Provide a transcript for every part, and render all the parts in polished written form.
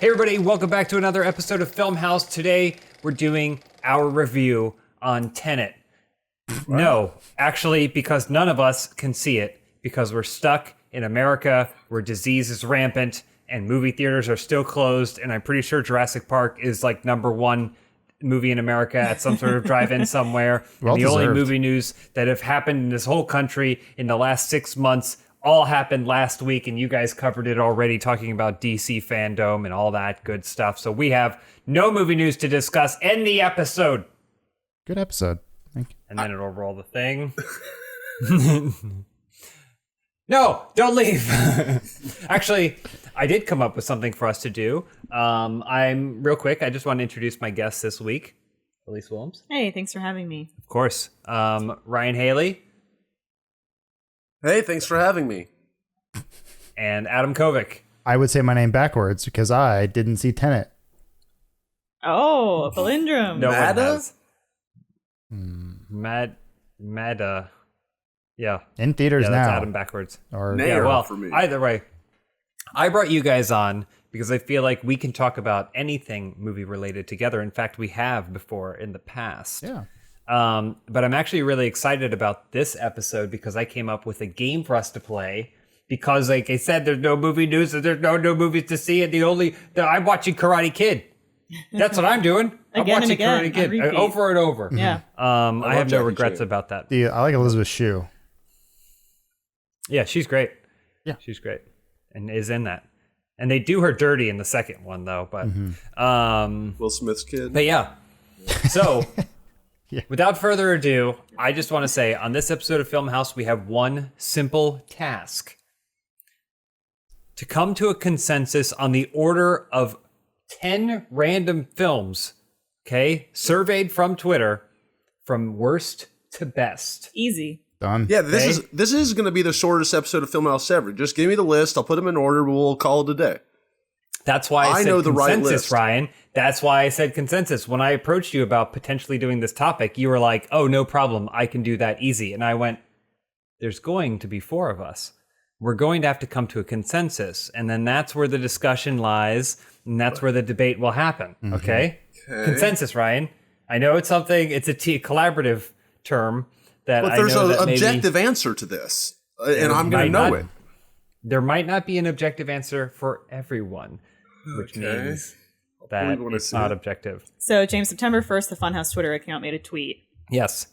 Hey everybody, welcome back to another episode of Funhaus. Today we're doing our review on Tenet. Wow. No, actually, because none of us can see it, because we're stuck in America where disease is rampant and movie theaters are still closed, and I'm pretty sure Jurassic Park is like #1 movie in America at some sort of drive-in somewhere. Well the only deserved. movie news that have happened in this whole country in the last 6 months all happened last week, and you guys covered it already, talking about DC fandom and all that good stuff. So we have no movie news to discuss. End the episode. Good episode. Thank you. And then it'll roll the thing. No, don't leave. Actually, I did come up with something for us to do. I'm real quick. I just want to introduce my guests this week. Elise Williams. Hey, thanks for having me. Of course. Ryan Haley. Hey, thanks for having me. And Adam Kovic. I would say my name backwards because I didn't see Tenet. Oh, a palindrome. No one Mada? has. Mada. Yeah. In theaters Yeah, now. that's Adam backwards. Or Nay. Yeah, well, for me. either way. I brought you guys on because I feel like we can talk about anything movie related together. In fact, we have before in the past. yeah. But I'm actually really excited about this episode because I came up with a game for us to play. Because, like I said, there's no movie news and there's no movies to see. And I'm watching Karate Kid. That's what I'm doing. I'm Again and watching again, Karate on Kid repeat. over and over. Yeah. I have no Jackie regrets Chan. about that. I like Elizabeth Shue. Yeah, she's great. Yeah. She's great. And is in that. And they do her dirty in the second one, though. But, Will Smith's kid. but yeah. So, Yeah. without further ado, I just want to say on this episode of Film House, we have one simple task: to come to a consensus on the order of 10 random films, okay, surveyed from Twitter, from worst to best. Easy. Done. Yeah, Okay. this is going to be the shortest episode of Film House ever. Just give me the list. I'll put them in order. We'll call it a day. That's why I said know the right consensus, list. Ryan. That's why I said consensus. When I approached you about potentially doing this topic, you were like, oh, no problem. I can do that easy. And I went, there's going to be 4 of us. We're going to have to come to a consensus. And then that's where the discussion lies. And that's where the debate will happen. Okay? Consensus, Ryan. I know it's something, it's a collaborative term that But I there's know an that maybe objective answer to this. And I'm going to might know not- it. there might not be an objective answer for everyone, which Okay. means that believe when I it's see not it. objective. So, James, September 1st, the Funhaus Twitter account made a tweet. Yes.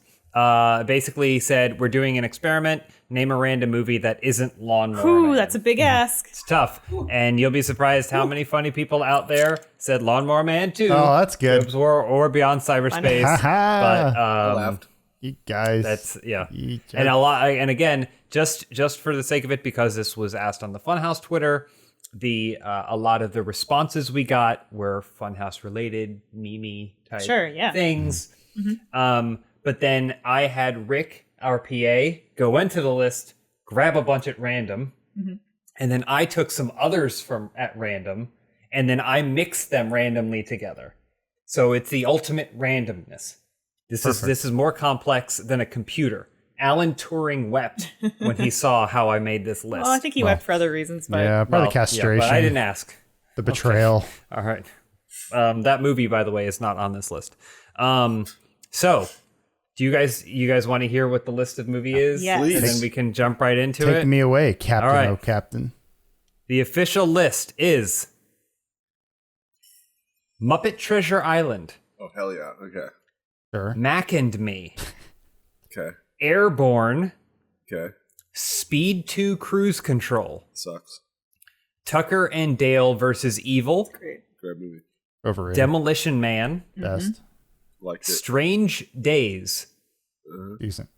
Basically said, we're doing an experiment. Name a random movie that isn't Lawnmower Ooh, Man. that's a big ask. It's tough. And you'll be surprised how many funny people out there said Lawnmower Man 2. Oh, that's good. Or Beyond Cyberspace. Ha-ha. But I laughed. You guys. that's, yeah. You And a lot, and again, just for the sake of it, because this was asked on the Funhouse Twitter, a lot of the responses we got were Funhouse related, meme type Sure, yeah. things. But then I had Rick, our PA, go into the list, grab a bunch at random, and then I took some others from at random, and then I mixed them randomly together. So it's the ultimate randomness. This is more complex than a computer. Alan Turing wept when he saw how I made this list. Well, I think he wept for other reasons, but yeah, probably Well, castration. Yeah, but I didn't ask. The betrayal. All right. That movie, by the way, is not on this list. So, do you guys want to hear what the list of movie is? Yes. Please. And then we can jump right into Take it. me away, Captain. All right. Oh, Captain. The official list is Muppet Treasure Island, Oh, hell yeah. Okay. Sure. Mac and Me, Okay. Airborne, Okay. Speed 2 Cruise Control, Sucks. Tucker and Dale versus Evil, great. Great movie. Overrated. Demolition Man, Best. Liked it. Strange Days, Decent.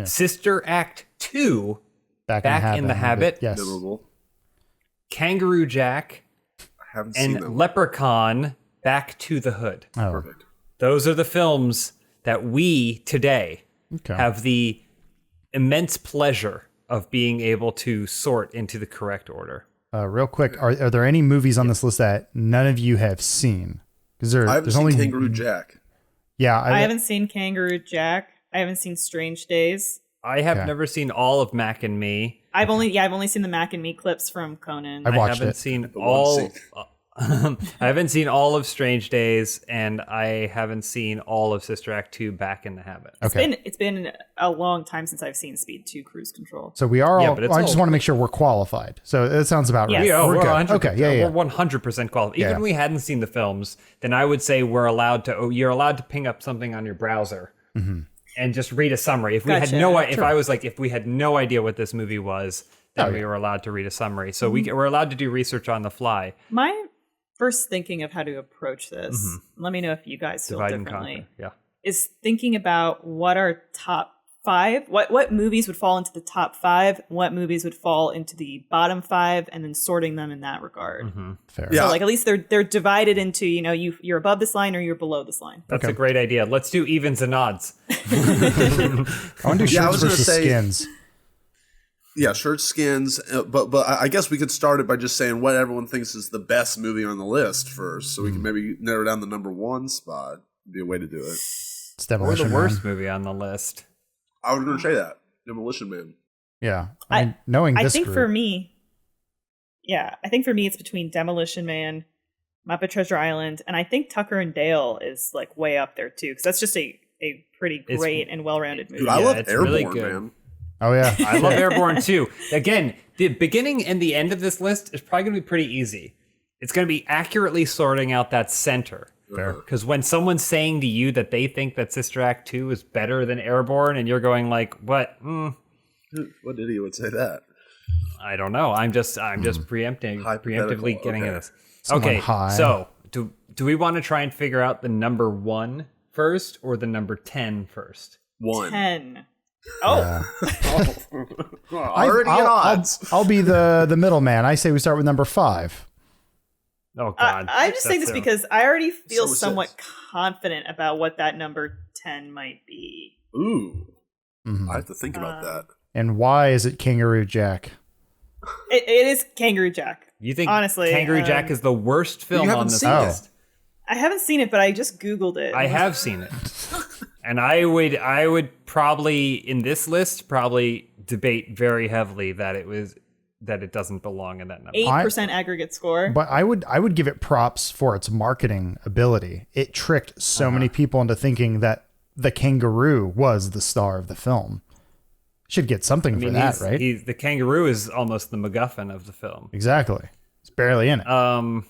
Sister Act 2, Back in the Habit. Yes. Memorable. Kangaroo Jack, I haven't seen that and one. Leprechaun Back to the Hood. Oh, Perfect. Those are the films that we today okay. have the immense pleasure of being able to sort into the correct order. Real quick, are there any movies on this list that none of you have seen? Because I haven't there's seen only Kangaroo Jack. Yeah, I haven't seen Kangaroo Jack. I haven't seen Strange Days. I have Okay. never seen all of Mac and Me. I've only seen the Mac and Me clips from Conan. I've I watched haven't it. seen one all. scene. I haven't seen all of Strange Days, and I haven't seen all of Sister Act 2 Back in the Habit. Okay. It's been a long time since I've seen Speed 2 Cruise Control. So we are Yeah, all. but it's I just all- want to make sure we're qualified. So that sounds about right. Yes. We're good. 100%, Okay. Yeah. We're 100% qualified. Even Yeah. if we hadn't seen the films, then I would say we're allowed to. Oh, you're allowed to ping up something on your browser and just read a summary. If we Gotcha. had if I was like, if we had no idea what this movie was, then we were allowed to read a summary. So we're allowed to do research on the fly. My first thinking of how to approach this, let me know if you guys feel Divide and differently, conquer. Yeah. is thinking about what our top 5, what movies would fall into the top 5, what movies would fall into the bottom 5, and then sorting them in that regard. Fair. Yeah. So like at least they're divided into, you're above this line or you're below this line. That's a great idea. Let's do evens and odds. I want to do Yeah, I shirts was gonna versus say- skins. Yeah, shirts, skins, but I guess we could start it by just saying what everyone thinks is the best movie on the list first, so we can maybe narrow down the number 1 spot. Be a way to do it. It's Or the Demolition worst Man. movie on the list. I was going to say that Demolition Man. Yeah. I mean, knowing I this think group, for me, it's between Demolition Man, Muppet Treasure Island, and I think Tucker and Dale is like way up there too, because that's just a pretty It's- great and well-rounded movie. Dude, I Yeah, love it's Airborne, really good. man. Oh yeah. I love Airborne too. Again, the beginning and the end of this list is probably going to be pretty easy. It's going to be accurately sorting out that center. Because when someone's saying to you that they think that Sister Act 2 is better than Airborne, and you're going like, what? What idiot would say that? I don't know. I'm just preemptively Hypothetical, getting okay. at this. Someone Okay, high. so do we want to try and figure out the number 1 first or the number 10 first? 1. 10. Oh, Already at odds. I'll be the middleman. I say we start with number 5. Oh God! I just say That's this so- because I already feel So is somewhat this. confident about what that number 10 might be. Ooh. Mhm. I have to think about that. And why is it Kangaroo Jack? It is Kangaroo Jack. You think honestly, Kangaroo Jack is the worst film haven't on this seen it. list? I haven't seen it, but I just Googled it. I have seen it, and I would probably in this list probably debate very heavily that it doesn't belong in that number. 8% aggregate score. But I would give it props for its marketing ability. It tricked so many people into thinking that the kangaroo was the star of the film. Should get something for that, right? The kangaroo is almost the MacGuffin of the film. Exactly. It's barely in it. I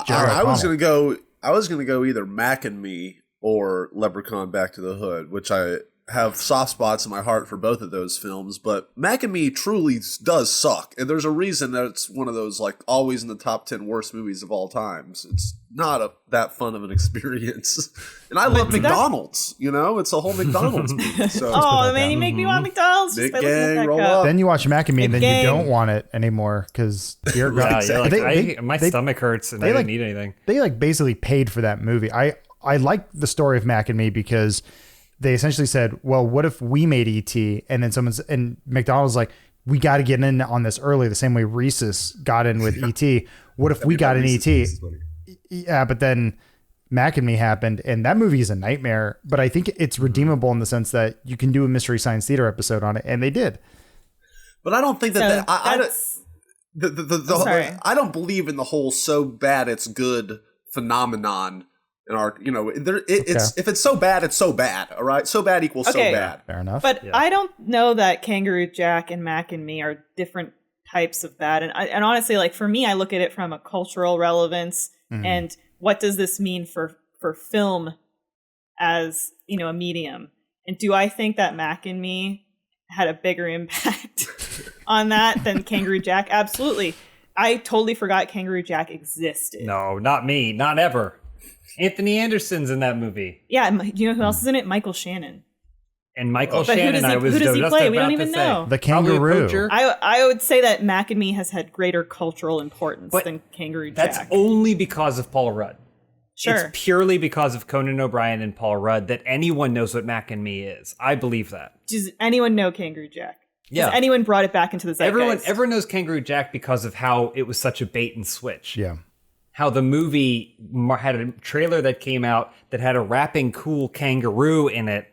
Jerry was O'Connell. gonna go either Mac and Me or Leprechaun Back to the Hood, which I have soft spots in my heart for both of those films, but Mac and Me truly does suck, and there's a reason that it's one of those like always in the top 10 worst movies of all times. It's not that fun of an experience, and I love McDonald's. It's a whole McDonald's movie. So Oh man, you make me want McDonald's just Big by looking at gang, that roll cup. up. Then you watch Mac and Me, and then Gang. you don't want it anymore because you're Yeah, you're like, my they- stomach hurts and I they, don't like- need anything. they like basically paid for that movie. I like the story of Mac and Me because they essentially said, well, what if we made ET and then and McDonald's like, we got to get in on this early, the same way Reese's got in with ET. What if we got an ET? Yeah, but then Mac and Me happened, and that movie is a nightmare. But I think it's redeemable in the sense that you can do a Mystery Science Theater episode on it, and they did. But I don't think So that I don't- that's the sorry. I don't believe in the whole so bad it's good phenomenon in our it's if it's so bad it's so bad, all right, so bad equals Okay. so bad. Fair enough. But I don't know that Kangaroo Jack and Mac and Me are different types of bad. And honestly, like for me, I look at it from a cultural relevance and what does this mean for film as a medium. And do I think that Mac and Me had a bigger impact on that than Kangaroo Jack? Absolutely. I totally forgot Kangaroo Jack existed. No, not me, not ever. Anthony Anderson's in that movie, Yeah, do you know who else is in it? Michael Shannon. and Michael But Shannon. who does he just play? We about don't to even say. know. The Probably a kangaroo. poacher. I would say that Mac and Me has had greater cultural importance But than Kangaroo That's Jack. only because of Paul Rudd. Sure. It's purely because of Conan O'Brien and Paul Rudd that anyone knows what Mac and Me is. I believe that. Does anyone know Kangaroo Jack? Yeah. Has anyone brought it back into the zeitgeist? Everyone knows Kangaroo Jack because of how it was such a bait and switch. Yeah. How the movie had a trailer that came out that had a rapping cool kangaroo in it,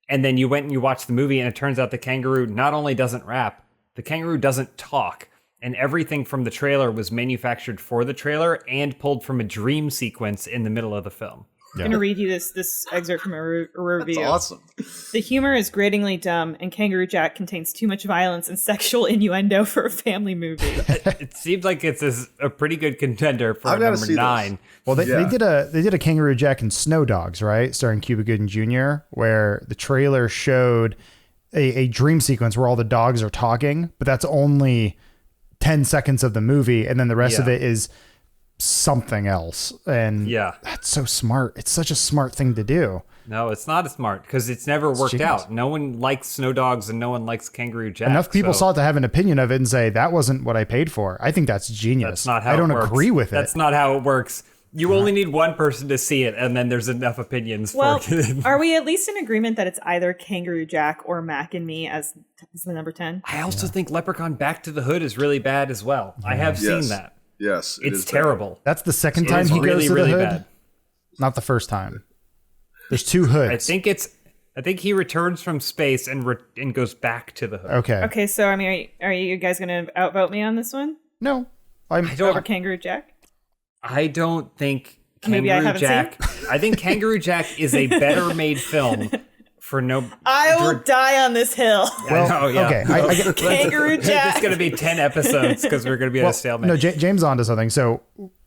And then you went and you watched the movie, and it turns out the kangaroo not only doesn't rap, the kangaroo doesn't talk. And everything from the trailer was manufactured for the trailer and pulled from a dream sequence in the middle of the film. I'm going to read you this excerpt from a review. That's awesome. The humor is gratingly dumb, and Kangaroo Jack contains too much violence and sexual innuendo for a family movie. It seems like it's a pretty good contender for number 9. Well, they did a Kangaroo Jack and Snow Dogs, right, starring Cuba Gooding Jr., where the trailer showed a dream sequence where all the dogs are talking, but that's only 10 seconds of the movie, and then the rest of it is something else. And that's so smart. It's such a smart thing to do. No, it's not smart because it's never worked out. No one likes Snow Dogs and no one likes Kangaroo Jack. Enough people saw it to have an opinion of it and say that wasn't what I paid for. I think that's genius. That's not how I don't it works. agree with it. That's not how it works. You only need one person to see it, and then there's enough opinions Well, for it. are we at least in agreement that it's either Kangaroo Jack or Mac and Me as the number 10? I also think Leprechaun Back to the Hood is really bad as well. I have seen that. Yes, It's terrible. That's the second time he goes to the hood. Bad. Not the first time. There's 2 hoods. I think he returns from space and goes back to the hood. Okay. So I mean, are you guys going to outvote me on this one? No, I don't. Over Kangaroo Jack. I don't think Maybe I Kangaroo haven't Jack. I think Kangaroo Jack is a better made film for no. I will die on this hill. Well, okay. I get Kangaroo Jack. It's going to be 10 episodes because we're going to be at a stalemate. No, James on to something. So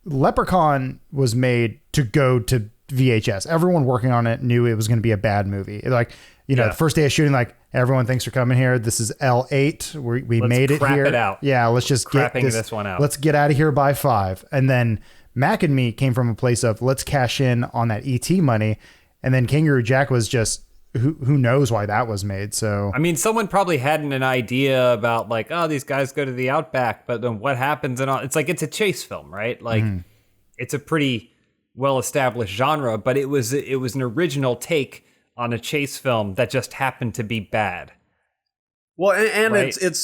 Leprechaun was made to go to VHS. Everyone working on it knew it was going to be a bad movie. Like, the first day of shooting, like, everyone thanks for coming here. This is L8. We made it crap here. It out. Yeah, let's just get this one out. Let's get out of here by 5. And then Mac and Me came from a place of let's cash in on that ET money. And then Kangaroo Jack was just who knows why that was made. So I mean, someone probably had an idea about like, oh, these guys go to the outback, but then what happens and all. It's like it's a chase film, right? Like it's a pretty well-established genre, but it was an original take on a chase film that just happened to be bad. Well, and right? it's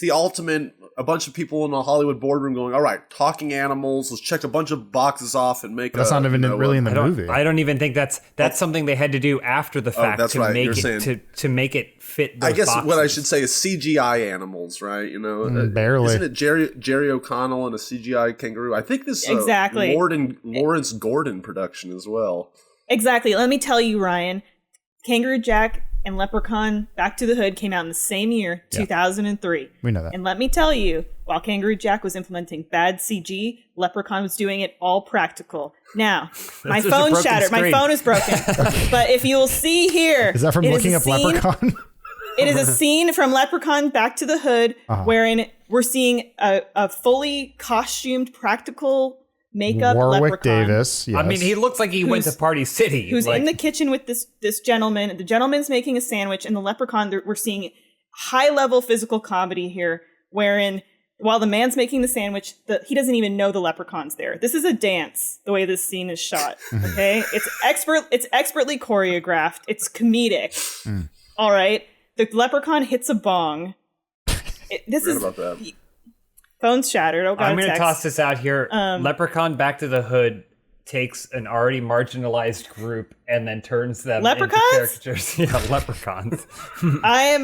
the ultimate. A bunch of people in a Hollywood boardroom going, all right, talking animals. Let's check a bunch of boxes off and make. That's not even really in the movie. I don't even think that's something they had to do after the fact to make it fit. Those I guess boxes. what I should say is CGI animals, right? Barely. Isn't it Jerry O'Connell and a CGI kangaroo? I think this is exactly Lawrence Gordon production as well. Exactly. Let me tell you, Ryan, Kangaroo Jack and Leprechaun Back to the Hood came out in the same year, 2003. We know that. And let me tell you, while Kangaroo Jack was implementing bad CG, Leprechaun was doing it all practical. Now, my phone shattered. Screen. My phone is broken. But if you will see here... Is that from looking up Leprechaun? It is a scene from Leprechaun Back to the Hood wherein we're seeing a fully costumed practical makeup Warwick Leprechaun. Davis, yes. I mean, he looks like he went to Party City. Who's in the kitchen with this gentleman. The gentleman's making a sandwich, and the leprechaun, we're seeing high-level physical comedy here, wherein while the man's making the sandwich, he doesn't even know the leprechaun's there. This is a dance, the way this scene is shot, okay? It's expertly choreographed. It's comedic. All right? The leprechaun hits a bong. About that. Phone's shattered. Oh, God, I'm going to toss this out here. Leprechaun Back to the Hood takes an already marginalized group and then turns them into caricatures. Yeah, leprechauns. I'm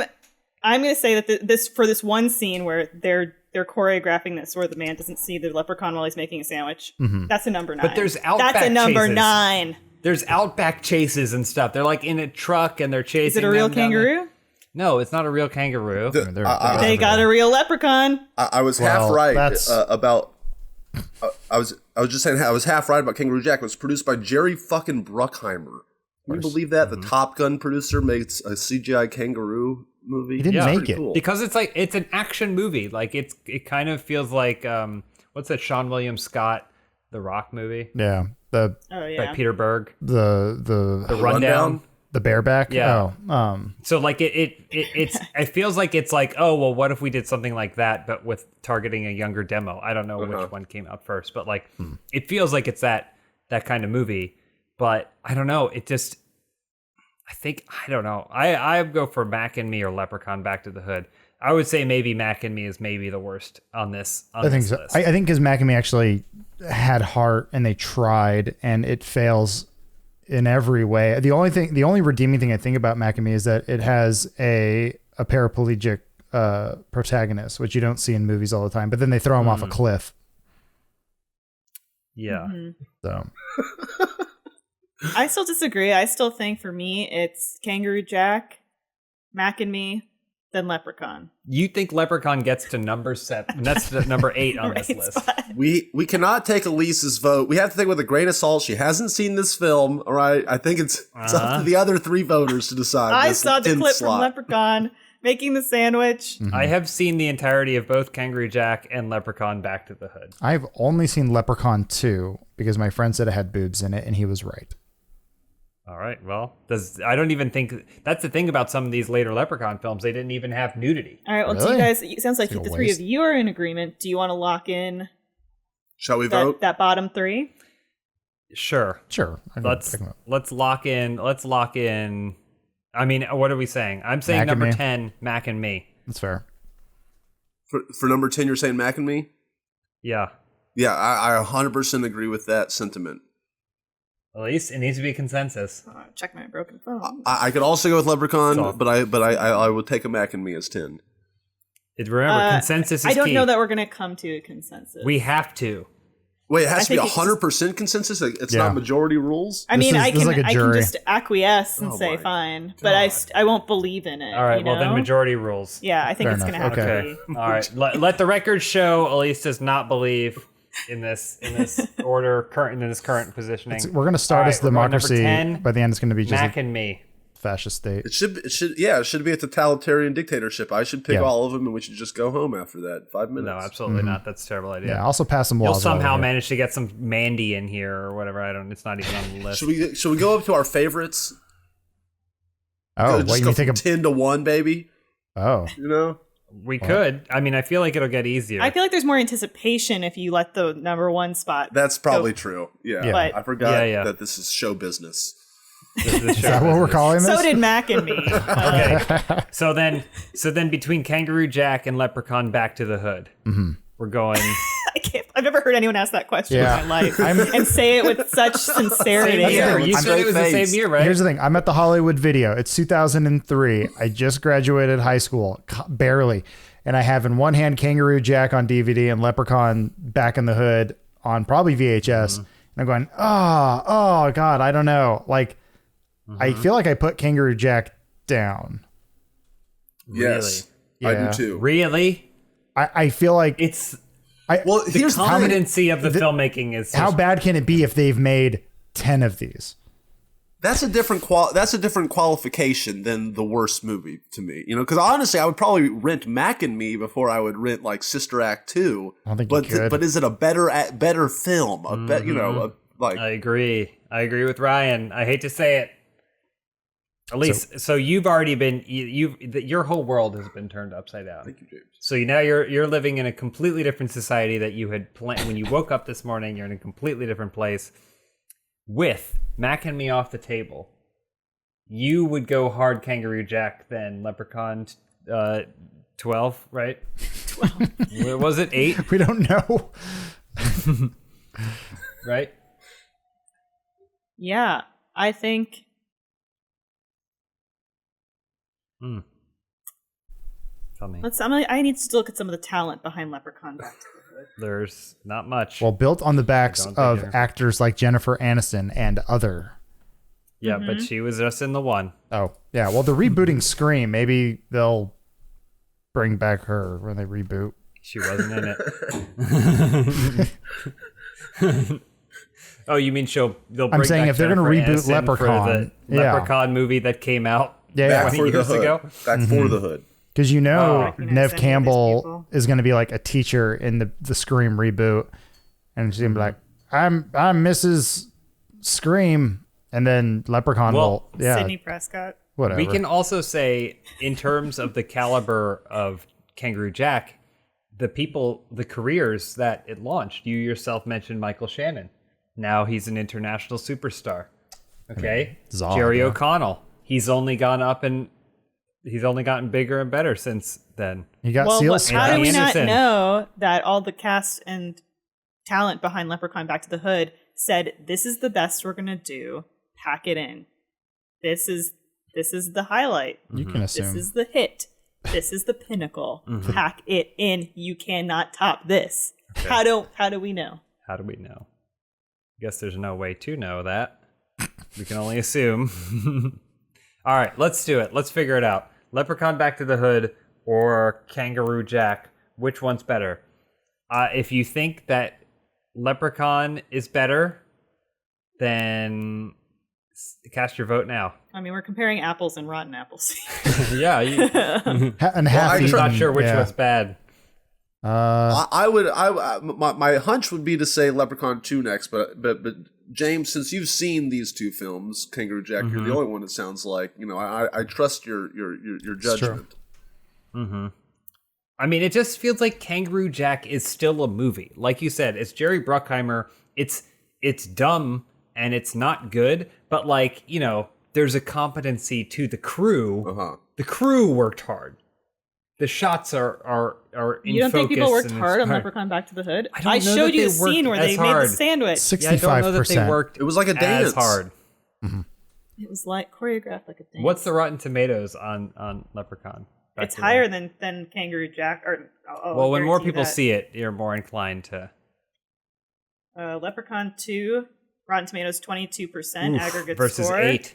going to say that this one scene where they're choreographing this, where the man doesn't see the leprechaun while he's making a sandwich. That's a number 9. But there's outback That's a number chases. 9. There's outback chases and stuff. They're like in a truck and they're chasing. Is it a real them down kangaroo? No, it's not a real kangaroo. They got a real leprechaun. I was half right about. I was just saying I was half right about Kangaroo Jack. It was produced by Jerry fucking Bruckheimer. Can you believe that? The Top Gun producer makes a CGI kangaroo movie. He didn't make it cool. Because it's an action movie. Like it kind of feels like what's that Sean William Scott The Rock movie? Yeah. By Peter Berg. The Rundown. The bareback? Yeah. Oh. So like it feels like it's like, oh well, what if we did something like that but with targeting a younger demo? I don't know which one came out first, but like it feels like it's that kind of movie. But I don't know. It just I don't know. I go for Mac and Me or Leprechaun Back to the Hood. I would say maybe Mac and Me is maybe the worst on this. I think so. List. I think because Mac and Me actually had heart and they tried and it fails in every way. The only redeeming thing I think about Mac and Me is that it has a paraplegic protagonist, which you don't see in movies all the time. But then they throw him off a cliff. Yeah. So I still disagree. I still think for me it's Kangaroo Jack, Mac and Me, then Leprechaun. You think Leprechaun gets to number 7? That's the number 8 on this list. spot. We cannot take Elise's vote. We have to take it with a grain of salt. She hasn't seen this film. All right. I think it's up to the other 3 voters to decide. I this saw the 10th clip slot. from Leprechaun making the sandwich. I have seen the entirety of both Kangaroo Jack and Leprechaun Back to the Hood. I've only seen Leprechaun 2 because my friend said it had boobs in it, and he was right. All right. Well, I don't even think that's the thing about some of these later Leprechaun films. They didn't even have nudity. All right. Well, do Really? you guys, it sounds like It's the a 3 waste. of you are in agreement. Do you want to lock in Shall we vote? that bottom 3? Sure. Sure. Let's lock in. Let's lock in. I mean, what are we saying? I'm saying Mac and number Me. 10, Mac and Me. That's fair. For number 10, you're saying Mac and Me? Yeah. Yeah, I 100% agree with that sentiment. At least it needs to be consensus. Check my broken phone. I could also go with Leprechaun, So- but I would take a Mac and Me as 10. Remember, consensus is I don't key. know that we're going to come to a consensus. We have to. Wait, it has I to be think it's 100% consensus? It's Yeah. not majority rules? I mean, This is- I this is can like a I can jury. just acquiesce and Oh say my fine, but I won't believe in it. All right. you Well, then know? majority rules. Yeah, I think Fair it's going to have enough. to Okay. be. All right. Let the record show Elise does not believe in this order, in this current positioning. We're going to start All as right, we're going number democracy. 10, By the end, it's going to be just Mac a and Me. fascist state. It should be a totalitarian dictatorship. I should pick Yeah. all of them and we should just go home after that. 5 minutes. No, absolutely not. That's a terrible idea. Yeah, also pass some You'll laws. over somehow here. manage to get some Mandy in here or whatever. It's not even on the list. Should we go up to our favorites? Oh, Just what, you go mean take from a... 10 to 1, baby. Oh. You know? We could. I mean, I feel like it'll get easier. I feel like there's more anticipation if you let the number 1 spot. That's probably true. Yeah. Yeah. But- I forgot Yeah. that this is show business. Is that what we're calling this? So did Mac and Me. Okay. so then between Kangaroo Jack and Leprechaun Back to the Hood, we're going. I've never heard anyone ask that question Yeah. in my life and say it with such sincerity. Yeah, you I'm said it was the straight-faced. same year, right? Here's the thing. I'm at the Hollywood Video. It's 2003. I just graduated high school, barely. And I have in one hand Kangaroo Jack on DVD and Leprechaun Back in the Hood on probably VHS. And I'm going, oh, God, I don't know. Like, I feel like I put Kangaroo Jack down. Yes. Really? I Yeah. do too. Really? I feel like It's Well, the here's competency of the filmmaking is how bad can it be if they've made 10 of these? that's a different qualification than the worst movie to me. You know, because honestly, I would probably rent Mac and Me before I would rent like Sister Act 2. I don't think but you could. but is it a better film? I agree. I agree with Ryan. I hate to say it. Elise, so you've already been your whole world has been turned upside down. Thank you, James. So now you're living in a completely different society that you had planned when you woke up this morning. You're in a completely different place. With Mac and Me off the table, you would go hard Kangaroo Jack then Leprechaun 12, right? 12. Was it 8, We don't know. right? Yeah, I think Tell me. I need to look at some of the talent behind Leprechaun Back to the Hood. There's not much. Well, built on the backs don't think of Jennifer- actors like Jennifer Aniston and other. Yeah, but she was just in the one. Oh, yeah. Well, they're rebooting Scream. Maybe they'll bring back her when they reboot. She wasn't in it. Oh, you mean they'll bring I'm saying back if they're gonna Jennifer reboot Aniston for Leprechaun, the yeah. Leprechaun movie that came out Yeah, Back 20 for the years hood. ago. Back for the hood. because you know Recognize Nev any of these Campbell people. is going to be like a teacher in the Scream reboot, and she's gonna be like, "I'm Mrs. Scream," and then Leprechaun Well, will, yeah, Sidney Prescott. whatever. We can also say, in terms of the caliber of Kangaroo Jack, the careers that it launched. You yourself mentioned Michael Shannon. Now he's an international superstar. Okay, Zod, Jerry yeah. O'Connell. He's only gone up and he's only gotten bigger and better since then. You got Well, Seals. how do Anthony we not Anderson. know that all the cast and talent behind Leprechaun Back to the Hood said, this is the best we're going to do. pack it in. This is the highlight. You can assume. This is the hit. This is the pinnacle. Pack it in. You cannot top this. Okay. How do we know? How do we know? I guess there's no way to know that. We can only assume. All right, let's do it. Let's figure it out. Leprechaun Back to the Hood or Kangaroo Jack. Which one's better? If you think that Leprechaun is better, then cast your vote now. I mean, we're comparing apples and rotten apples. Yeah, And half I'm eaten, not sure which yeah. was bad. My hunch would be to say Leprechaun 2 next, but James, since you've seen these two films, Kangaroo Jack, you're the only one. It sounds like I trust your judgment. I mean, it just feels like Kangaroo Jack is still a movie. Like you said, it's Jerry Bruckheimer. It's dumb and it's not good, but there's a competency to the crew. The crew worked hard. The shots are in You don't think people focus worked and hard on it's- Leprechaun Back to the Hood? I don't know showed that you they the scene worked where they as made hard. the sandwich. 65%. Yeah, I don't know that they worked. It was like a dance. as hard. It was like choreographed like a dance. What's the Rotten Tomatoes on Leprechaun? Back It's to higher the- than Kangaroo Jack. Or Well, when more people see it, you're more inclined to. Leprechaun 2, Rotten Tomatoes 22% Oof, aggregate versus score 8.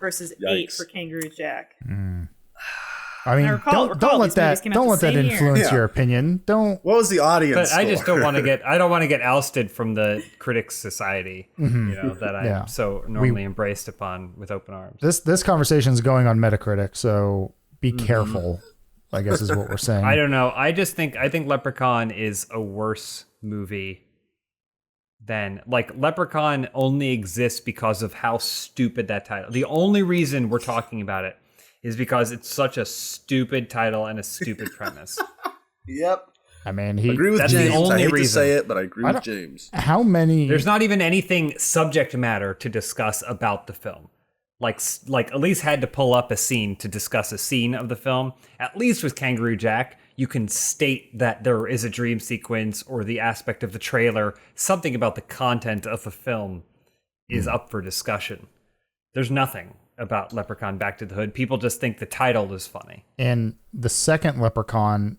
versus 8 Yikes. for Kangaroo Jack. I mean, I recall don't let these movies that came out the same year. influence Yeah. your opinion. Don't. What was the audience? But I just score? don't want to get. I don't want to get ousted from the critics society. That I'm Yeah. so normally embraced upon with open arms. This conversation is going on Metacritic, so be careful. I guess is what we're saying. I don't know. I think Leprechaun is a worse movie than Leprechaun only exists because of how stupid that title. The only reason we're talking about it is because it's such a stupid title and a stupid premise. Yep. I mean, I agree with That's the James. only I hate reason. to say it, but I agree with James. how many? There's not even anything subject matter to discuss about the film. Like at least had to pull up a scene to discuss a scene of the film. At least with Kangaroo Jack, you can state that there is a dream sequence or the aspect of the trailer, something about the content of the film is up for discussion. There's nothing about Leprechaun Back to the Hood. People just think the title is funny. In the second Leprechaun,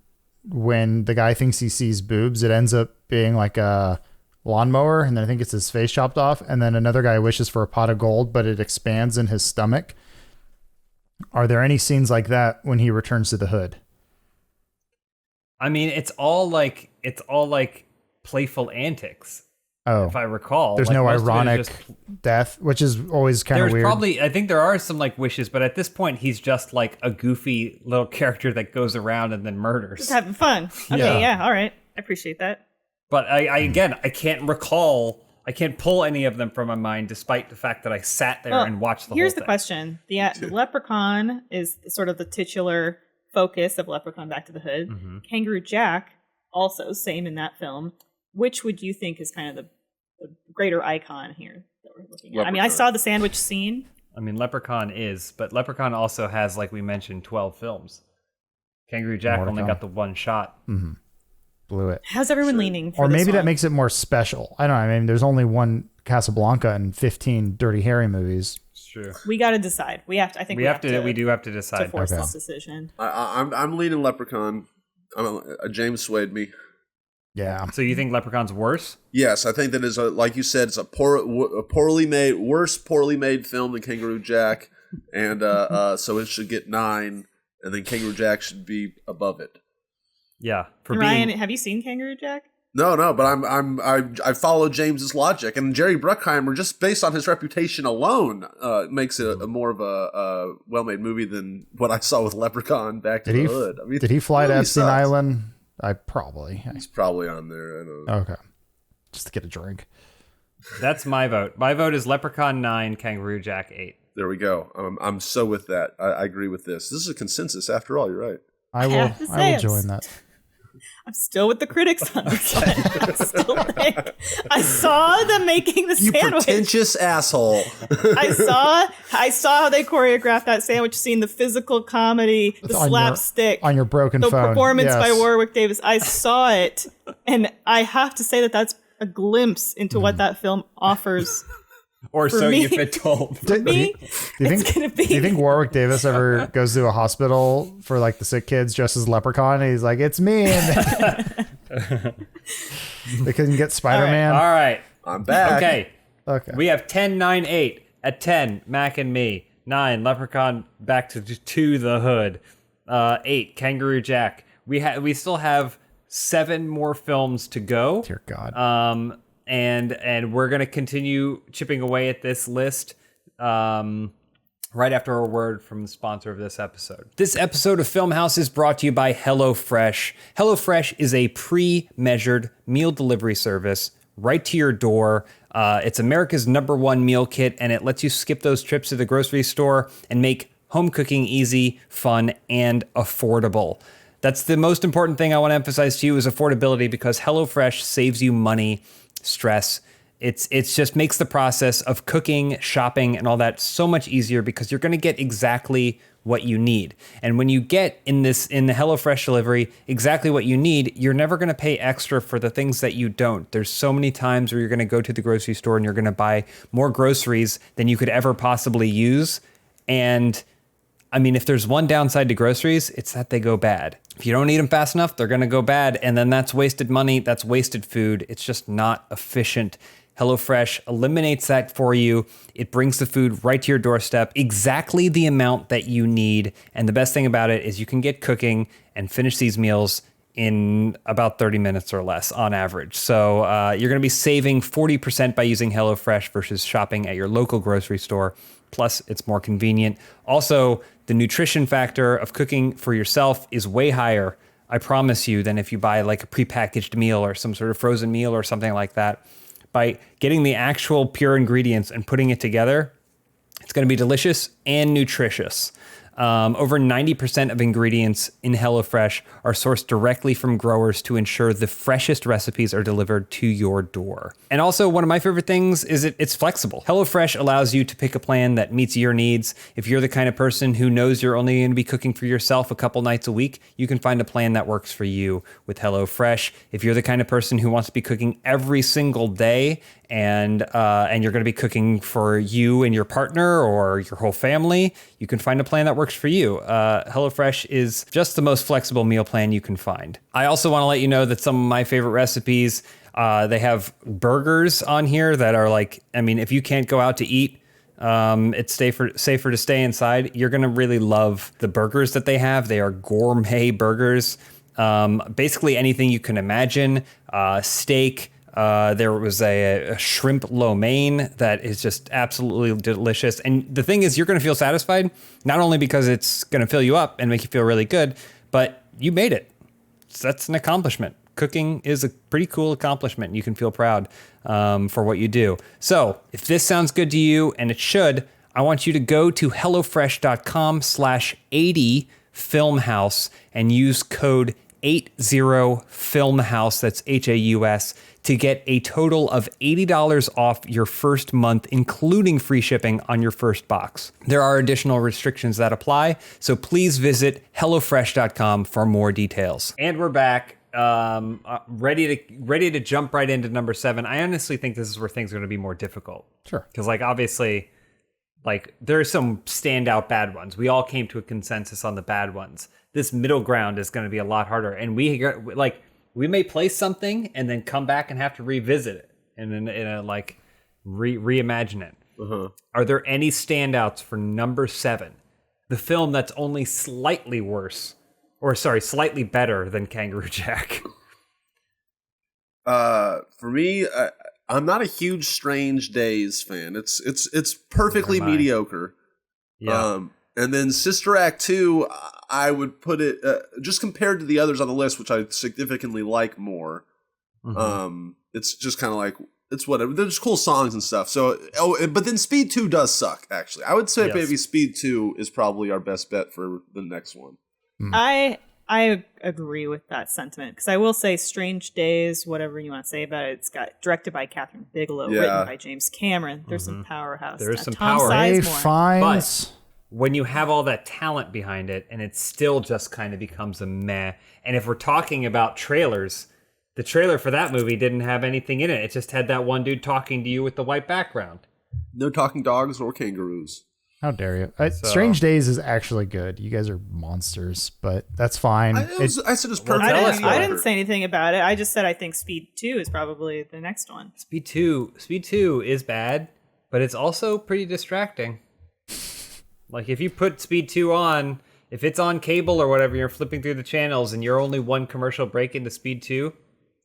when the guy thinks he sees boobs, it ends up being like a lawnmower, and then I think it's his face chopped off, and then another guy wishes for a pot of gold, but it expands in his stomach. Are there any scenes like that when he returns to the hood? I mean, it's all like playful antics. Oh, If I recall, there's Like, no most of it is ironic just- death, which is always kind of There's weird. probably, I think there are some wishes, but at this point, he's just like a goofy little character that goes around and then murders. Just having fun. Okay, yeah, all right. I appreciate that. But I can't recall. I can't pull any of them from my mind, despite the fact that I sat there and watched the Here's whole the thing. question. The Leprechaun is sort of the titular focus of Leprechaun Back to the Hood. Kangaroo Jack, also same in that film. Which would you think is kind of the greater icon here that we're looking at? I mean, I saw the sandwich scene. I mean, Leprechaun but Leprechaun also has, like we mentioned, 12 films. Kangaroo Jack More to only come. got the one shot. Blew it. How's everyone leaning for Or this maybe that one? makes it more special. I don't know. I mean, there's only one Casablanca and 15 Dirty Harry movies. It's true. We got to decide. We have to. I think We do have to to decide. force Okay. this decision. I'm leaning Leprechaun. James swayed me. Yeah. So you think Leprechaun's worse? Yes, I think that is like you said, it's a poorly made film than Kangaroo Jack, and so it should get 9, and then Kangaroo Jack should be above it. Yeah. For Ryan, being, have you seen Kangaroo Jack? No, but I follow James's logic, and Jerry Bruckheimer, just based on his reputation alone, makes it a more of a well-made movie than what I saw with Leprechaun Back to the Hood. I mean, Did he fly to the movie Epstein sucks. Island? Probably. He's probably on there. I don't know. Okay. Just to get a drink. that's my vote. My vote is Leprechaun 9, Kangaroo Jack 8. There we go. I'm so with that. I agree with this. This is a consensus after all. You're right. I have to will say join that. I'm still with the critics on this one. I saw them making the You sandwich. pretentious asshole. I saw how they choreographed that sandwich scene, the physical comedy, the On your- slapstick, On your broken the phone. performance Yes. by Warwick Davis. I saw it, and I have to say that that's a glimpse into what that film offers Or For so me- you've been told. For me, Do you it's think? gonna be. Do you think Warwick Davis ever goes to a hospital for like the sick kids dressed as Leprechaun? And he's like, "It's me." And they couldn't get Spider-Man. All right. I'm back. Okay. Okay. We have 10, 9, 8. At 10, Mac and Me. 9, Leprechaun Back to the Hood. 8, Kangaroo Jack. We still have 7 more films to go. Dear God. And we're gonna continue chipping away at this list. Right after a word from the sponsor of this episode. This episode of Filmhouse is brought to you by HelloFresh. HelloFresh is a pre-measured meal delivery service right to your door. It's America's #1 meal kit, and it lets you skip those trips to the grocery store and make home cooking easy, fun, and affordable. That's the most important thing I want to emphasize to you is affordability, because HelloFresh saves you money, stress. It's just makes the process of cooking, shopping, and all that so much easier, because you're going to get exactly what you need. And when you get in the HelloFresh delivery exactly what you need, you're never going to pay extra for the things that you don't. There's so many times where you're going to go to the grocery store and you're going to buy more groceries than you could ever possibly use. And I mean, if there's one downside to groceries, it's that they go bad. If you don't eat them fast enough, they're going to go bad. And then that's wasted money. That's wasted food. It's just not efficient. HelloFresh eliminates that for you. It brings the food right to your doorstep, exactly the amount that you need. And the best thing about it is you can get cooking and finish these meals in about 30 minutes or less on average. So you're going to be saving 40% by using HelloFresh versus shopping at your local grocery store. Plus, it's more convenient. Also, the nutrition factor of cooking for yourself is way higher, I promise you, than if you buy like a prepackaged meal or some sort of frozen meal or something like that. By getting the actual pure ingredients and putting it together, it's going to be delicious and nutritious. Over 90% of ingredients in HelloFresh are sourced directly from growers to ensure the freshest recipes are delivered to your door. And also, one of my favorite things is it's flexible. HelloFresh allows you to pick a plan that meets your needs. If you're the kind of person who knows you're only going to be cooking for yourself a couple nights a week, you can find a plan that works for you with HelloFresh. If you're the kind of person who wants to be cooking every single day and you're going to be cooking for you and your partner or your whole family, you can find a plan that works for you. HelloFresh is just the most flexible meal plan you can find. I also want to let you know that some of my favorite recipes, they have burgers on here that are like, I mean, if you can't go out to eat, it's safer to stay inside. You're going to really love the burgers that they have. They are gourmet burgers. Basically anything you can imagine, steak. There was a shrimp lo mein that is just absolutely delicious. And the thing is, you're going to feel satisfied, not only because it's going to fill you up and make you feel really good, but you made it. So that's an accomplishment. Cooking is a pretty cool accomplishment. You can feel proud for what you do. So if this sounds good to you, and it should, I want you to go to hellofresh.com/80filmhouse and use code 80filmhouse, that's HAUS, to get a total of $80 off your first month, including free shipping on your first box. There are additional restrictions that apply, so please visit hellofresh.com for more details. And we're back, ready to jump right into number 7. I honestly think this is where things are going to be more difficult. Sure. Because obviously, there are some standout bad ones. We all came to a consensus on the bad ones. This middle ground is going to be a lot harder, and we may play something and then come back and have to revisit it and then reimagine it. Uh-huh. Are there any standouts for number 7, the film that's only slightly better than Kangaroo Jack? For me, I'm not a huge Strange Days fan. It's perfectly mediocre. Yeah. And then Sister Act 2, I would put it just compared to the others on the list, which I significantly like more. Mm-hmm. It's just kind of like, it's whatever. There's cool songs and stuff. So, but then Speed 2 does suck. Actually, I would say maybe Speed 2 is probably our best bet for the next one. I agree with that sentiment, because I will say Strange Days, whatever you want to say about it, it's got directed by Catherine Bigelow, written by James Cameron. There's some powerhouse. There's some Tom power. Sizemore. But when you have all that talent behind it, and it still just kind of becomes a meh. And if we're talking about trailers, the trailer for that movie didn't have anything in it. It just had that one dude talking to you with the white background. No talking dogs or kangaroos. How dare you? Strange Days is actually good. You guys are monsters, but that's fine. I said it's perfect. I didn't say anything about it. I just said I think Speed 2 is probably the next one. Speed 2 is bad, but it's also pretty distracting. Like if you put Speed 2 on, if it's on cable or whatever, you're flipping through the channels and you're only one commercial break into Speed 2,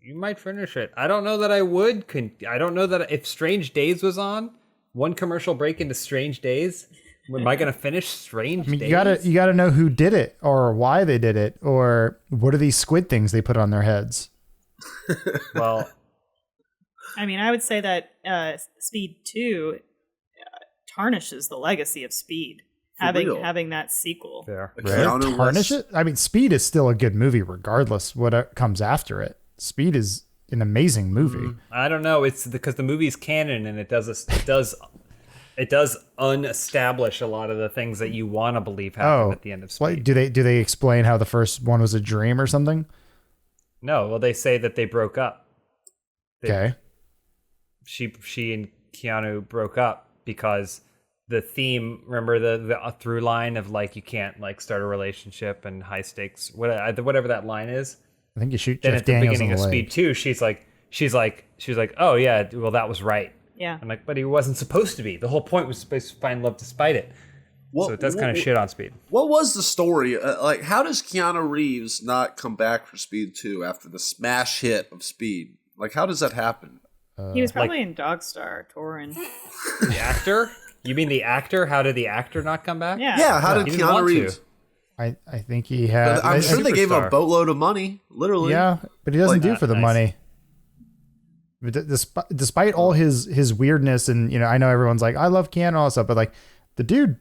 you might finish it. I don't know that I would. I don't know that if Strange Days was on, one commercial break into Strange Days, am I going to finish Strange Days? You gotta know who did it or why they did it or what are these squid things they put on their heads. Well, I mean, I would say that Speed 2 tarnishes the legacy of Speed. Having that sequel. fair. Really? Tarnish it? I mean, Speed is still a good movie regardless what comes after it. Speed is an amazing movie. I don't know. It's because the movie's canon and it does unestablish a lot of the things that you want to believe happen at the end of Speed. Do they explain how the first one was a dream or something? No, well, they say that they broke up. Okay. She and Keanu broke up because the theme, remember the through line of like you can't like start a relationship and high stakes, whatever that line is. I think you shoot Then Jeff at the Daniels beginning in of the leg. Speed 2, she's like, oh yeah, well that was right. Yeah. I'm like, but he wasn't supposed to be. The whole point was supposed to find love despite it. So it does kind of shit on Speed. What was the story? Like, how does Keanu Reeves not come back for Speed 2 after the smash hit of Speed? Like, how does that happen? He was probably in Dogstar touring. The actor? You mean the actor? How did the actor not come back? Yeah. Yeah, how did He didn't Keanu want Reeves? to. I think he had. I'm sure they gave him a Superstar. boatload of money, literally. Yeah, but he doesn't Like, do for the nice. money. But despite all his weirdness, and I know everyone's like, I love Keanu and all that stuff, but like the dude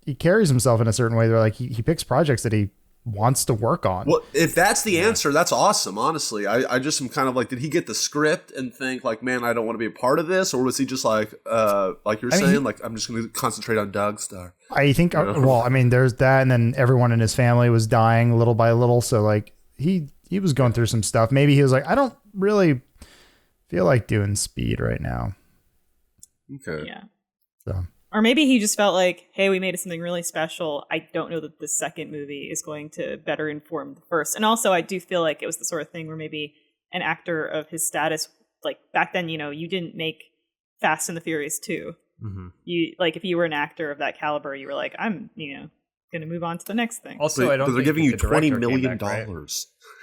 he carries himself in a certain way. They're like he picks projects that he wants to work on. Well, if that's the answer, that's awesome. Honestly, I just am kind of like, did he get the script and think like, man, I don't want to be a part of this, or was he just like you're saying, like I'm just going to concentrate on Dogstar? I think. Well, I mean, there's that, and then everyone in his family was dying little by little. So like he was going through some stuff. Maybe he was like, I don't really feel like doing Speed right now. Okay. Yeah. So. Or maybe he just felt like, hey, we made something really special. I don't know that the second movie is going to better inform the first. And also, I do feel like it was the sort of thing where maybe an actor of his status, like back then, you didn't make Fast and the Furious 2. Mm-hmm. You like if you were an actor of that caliber, you were like, I'm, going to move on to the next thing. Also, I don't But they're think giving you the director $20 came million. back, right?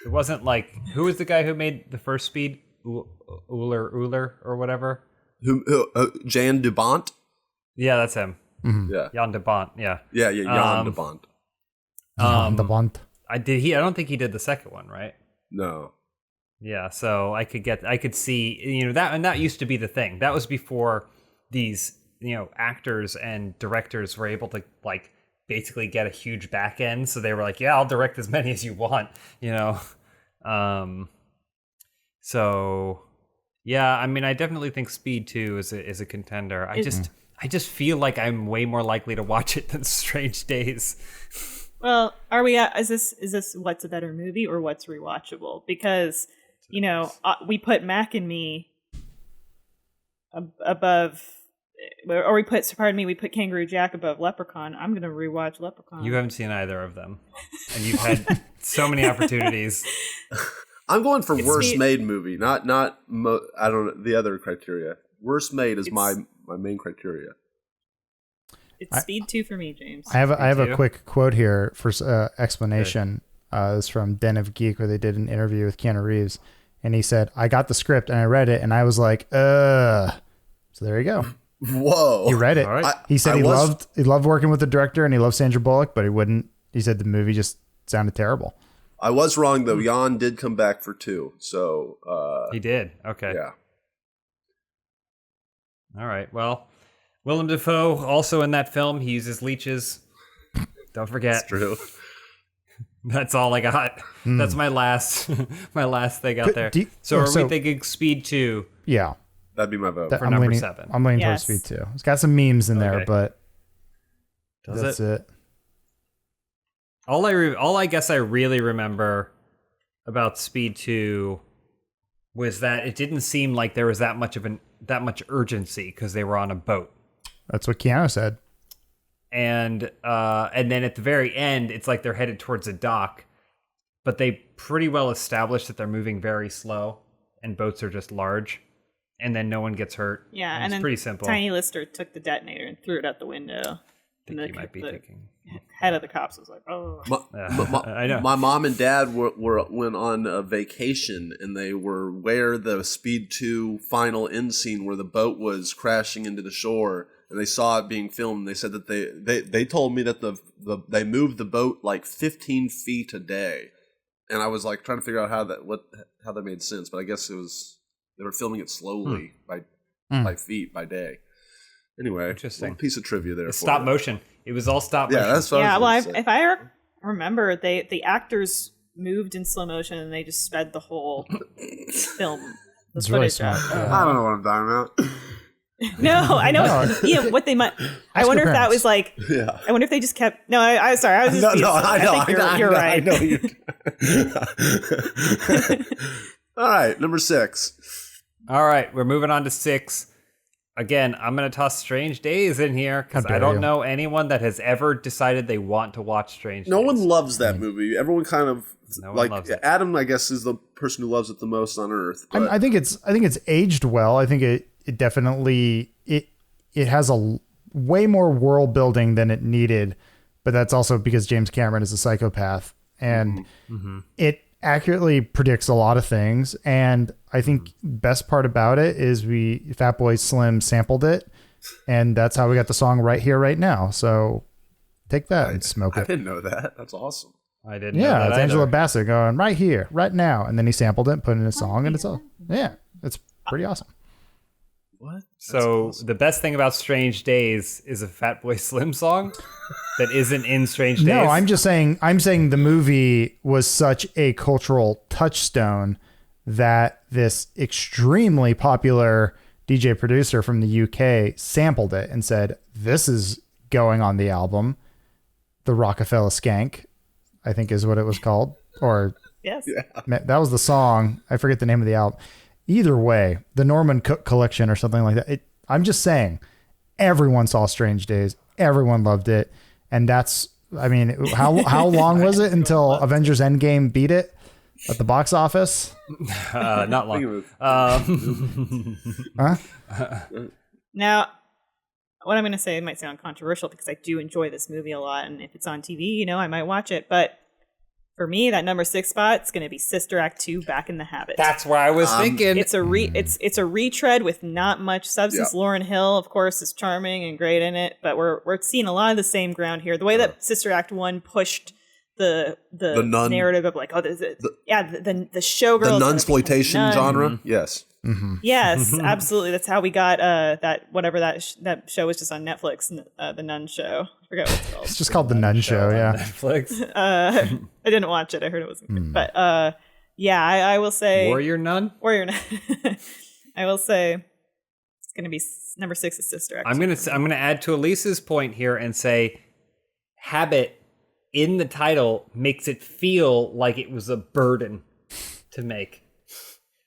It wasn't like, who was the guy who made the first Speed? Uller or whatever? Who? Jan de Bont? Yeah, that's him. Mm-hmm. Yeah. Jan de Bont, yeah. Yeah, Jan de Bont. The Bont. I don't think he did the second one, right? No. Yeah, so I could see, that, and that used to be the thing. That was before these, actors and directors were able to like basically get a huge back end. So they were like, yeah, I'll direct as many as you want, So yeah, I mean, I definitely think Speed 2 is a contender. I just feel like I'm way more likely to watch it than Strange Days. Well, are we is this what's a better movie or what's rewatchable? Because, we put Mac and Me above, or we put Kangaroo Jack above Leprechaun. I'm going to rewatch Leprechaun. You haven't seen either of them. And you've had so many opportunities. I'm going for worst made movie, not I don't know the other criteria. Worst made is my main criteria. It's Speed 2 for me, James. I have a quick quote here for explanation. It's from Den of Geek, where they did an interview with Keanu Reeves, and he said, "I got the script and I read it, and I was like, So there you go. Whoa! He read it. All right. He said he loved working with the director, and he loved Sandra Bullock, but he wouldn't. He said the movie just sounded terrible. I was wrong though. Jan did come back for 2, so He did. Okay. yeah. All right. Well, Willem Dafoe also in that film. He uses leeches. Don't forget. That's true. That's all I got. That's my last thing out there. So are we thinking Speed 2? Yeah, That'd be my vote. For number 7. I'm leaning Yes. towards Speed 2. It's got some memes in there, Okay. but Does that's it. All I guess I really remember about Speed 2 was that it didn't seem like there was that much of an that much urgency because they were on a boat. That's what Keanu said. And then at the very end, it's like they're headed towards a dock, but they pretty well established that they're moving very slow and boats are just large, and then no one gets hurt. Yeah, and and it's then pretty simple. Tiny Lister took the detonator and threw it out the window. I think you might be thinking. Head of the cops was like, "Oh, I know. My mom and dad went on a vacation, and they were where the Speed 2 final end scene where the boat was crashing into the shore, and they saw it being filmed. They said that they told me that they moved the boat like 15 feet a day, and I was like trying to figure out how that made sense, but I guess it was they were filming it slowly by feet by day. Anyway, Interesting. One piece of trivia there. It's stop motion. It was all stop motion. Yeah, that's what I was gonna say. If I remember, the actors moved in slow motion and they just sped the whole film. The It's really footage out. smart. I don't know what I'm talking about. No, I know. Yeah, what they might. I wonder if that was like. Yeah. I wonder if they just kept. No, I sorry. I was just. You're right. I know you. All right, number 6. All right, we're moving on to 6. Again, I'm going to toss Strange Days in here because How dare I don't you. know anyone that has ever decided they want to watch Strange Days. No one loves that movie. Everyone kind of No one like loves it. Adam. I guess is the person who loves it the most on earth. But I think it's aged well. I think it definitely it has a way more world building than it needed, but that's also because James Cameron is a psychopath, and it accurately predicts a lot of things. And I think best part about it is Fatboy Slim sampled it, and that's how we got the song Right Here, Right Now. So take that and smoke I it. didn't know that. That's awesome. I didn't know Yeah, that it's either. Angela Bassett going right here, right now, and then he sampled it, put it in a song, and it's all it's pretty awesome. What? So the best thing about Strange Days is a Fatboy Slim song that isn't in Strange Days. No, I'm saying the movie was such a cultural touchstone that this extremely popular DJ producer from the UK sampled it and said, "This is going on the album." The Rockefeller Skank, I think is what it was called, or Yes. that was the song. I forget the name of the album. Either way, the Norman Cook collection or something like that. I'm just saying, everyone saw Strange Days. Everyone loved it. And that's, I mean, how long was it until Avengers Endgame beat it at the box office? not long. Now, what I'm going to say might sound controversial because I do enjoy this movie a lot, and if it's on TV, I might watch it. But for me, that number 6 spot is going to be Sister Act 2: Back in the Habit. That's where I was thinking. It's a retread with not much substance. Yeah. Lauryn Hill, of course, is charming and great in it, but we're seeing a lot of the same ground here. The way that Sister Act 1 pushed the nun. narrative of like, the showgirl, The nunsploitation genre. Yes. Yes, absolutely. That's how we got that whatever that show was just on Netflix, the Nun Show. I forgot what it's called. It's just called The Nun Show, on yeah. Netflix. I didn't watch it. I heard it wasn't good. But I will say Warrior Nun. Nun. I will say it's going to be number 6 is Sister Act. I'm gonna add to Elise's point here and say, habit in the title makes it feel like it was a burden to make.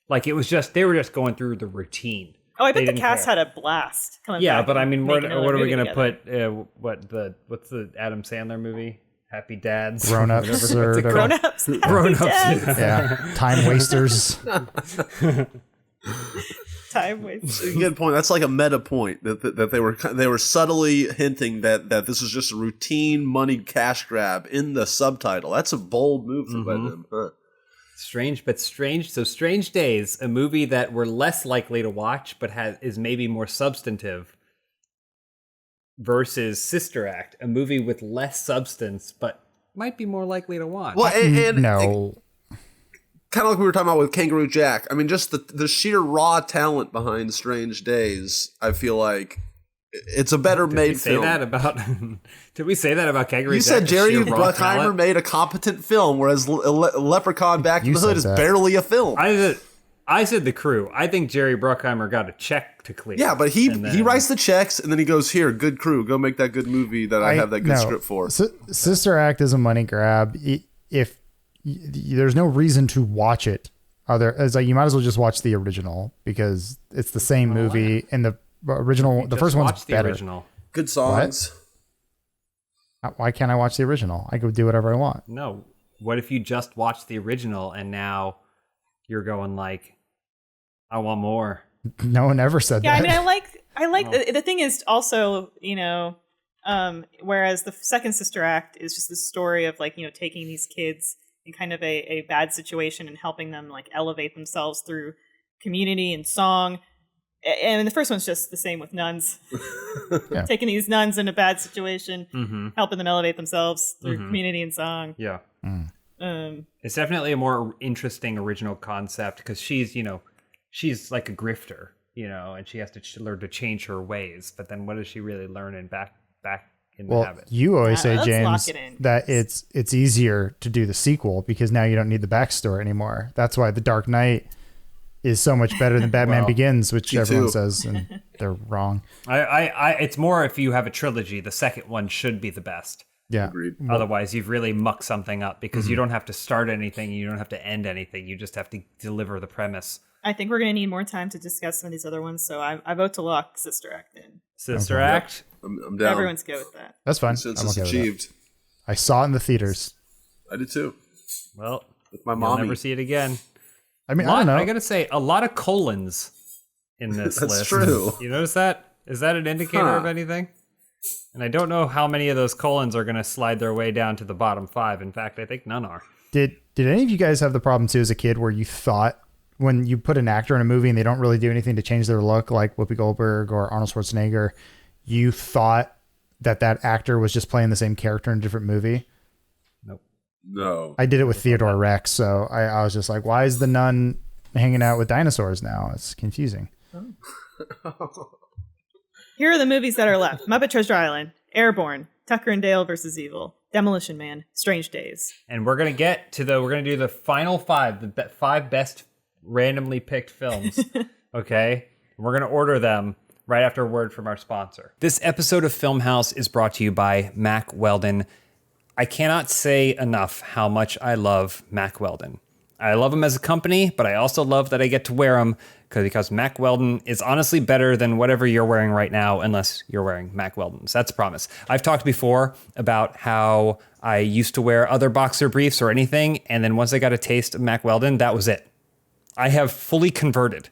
Like it was they were just going through the routine. Oh, I They bet the didn't cast care. had a blast coming Yeah, back. but I mean, what making another are we movie gonna together. put? What's the Adam Sandler movie? Happy Dads, Grown Ups Whatever. or What's it whatever. called? Grown-ups. Grown Happy Ups. Dads. Yeah. Time wasters. Time waits. Good point. That's like a meta point that they were subtly hinting that this is just a routine money cash grab in the subtitle. That's a bold move by them. Huh. Strange, but strange. So Strange Days, a movie that we're less likely to watch, but is maybe more substantive, versus Sister Act, a movie with less substance, but might be more likely to watch. Well, and No. kind of like we were talking about with Kangaroo Jack. I mean, just the sheer raw talent behind Strange Days. I feel like it's a better Did we made say film. that about? Did we say that about Kangaroo You Jack? said the Jerry sheer raw Bruckheimer talent? made a competent film, whereas Leprechaun Back to You the Hood said is that. barely a film. I said The Crew. I think Jerry Bruckheimer got a check to clear. Yeah, but he And then- writes the checks and then he goes, "Here, good crew, go make that good movie that I have that good no. script for." Sister Act is a money grab. If there's no reason to watch it It's like you might as well just watch the original because it's the same movie, and the original, the first one's better. Original. Good songs. Why can't I watch the original? I go do whatever I want. No. What if you just watched the original and now you're going like, I want more? No one ever said Yeah, that. I mean, I like the thing is also, you know, whereas the second Sister Act is just the story of like, you know, taking these kids in kind of a bad situation and helping them like elevate themselves through community and song. And the first one's just the same with nuns. Yeah. Taking these nuns in a bad situation, helping them elevate themselves through community and song. Yeah. It's definitely a more interesting original concept because she's, you know, she's like a grifter, you know, and she has to learn to change her ways. But then what does she really learn in back in the habit? You always say, let's James, lock it in. that it's easier to do the sequel because now you don't need the backstory anymore. That's why The Dark Knight is so much better than Batman Begins, which everyone says, and they're wrong. It's more if you have a trilogy, the second one should be the best. Yeah. Agreed. Otherwise, you've really mucked something up because you don't have to start anything, you don't have to end anything, you just have to deliver the premise. I think we're going to need more time to discuss some of these other ones, so I vote to lock Sister Act in. Sister Act. I'm down. Everyone's good with that. That's fine. Since I'm it's okay with that. achieved. I saw it in the theaters. I did too. Well, With my you'll mommy. never see it again. I mean, I don't know. I gotta say, a lot of colons in this That's list. true. You notice that? Is that an indicator of anything? And I don't know how many of those colons are gonna slide their way down to the bottom 5. In fact, I think none are. Did any of you guys have the problem too as a kid where you thought when you put an actor in a movie and they don't really do anything to change their look, like Whoopi Goldberg or Arnold Schwarzenegger, you thought that actor was just playing the same character in a different movie? Nope. No. I did it with Theodore Rex, so I was just like, why is the nun hanging out with dinosaurs now? It's confusing. Here are the movies that are left: Muppet Treasure Island, Airborne, Tucker and Dale versus Evil, Demolition Man, Strange Days. And we're gonna do the final 5, the 5 best randomly picked films. Okay? We're gonna order them right after a word from our sponsor. This episode of Funhaus is brought to you by Mack Weldon. I cannot say enough how much I love Mack Weldon. I love them as a company, but I also love that I get to wear them because Mack Weldon is honestly better than whatever you're wearing right now, unless you're wearing Mack Weldons. That's a promise. I've talked before about how I used to wear other boxer briefs or anything, and then once I got a taste of Mack Weldon, that was it. I have fully converted.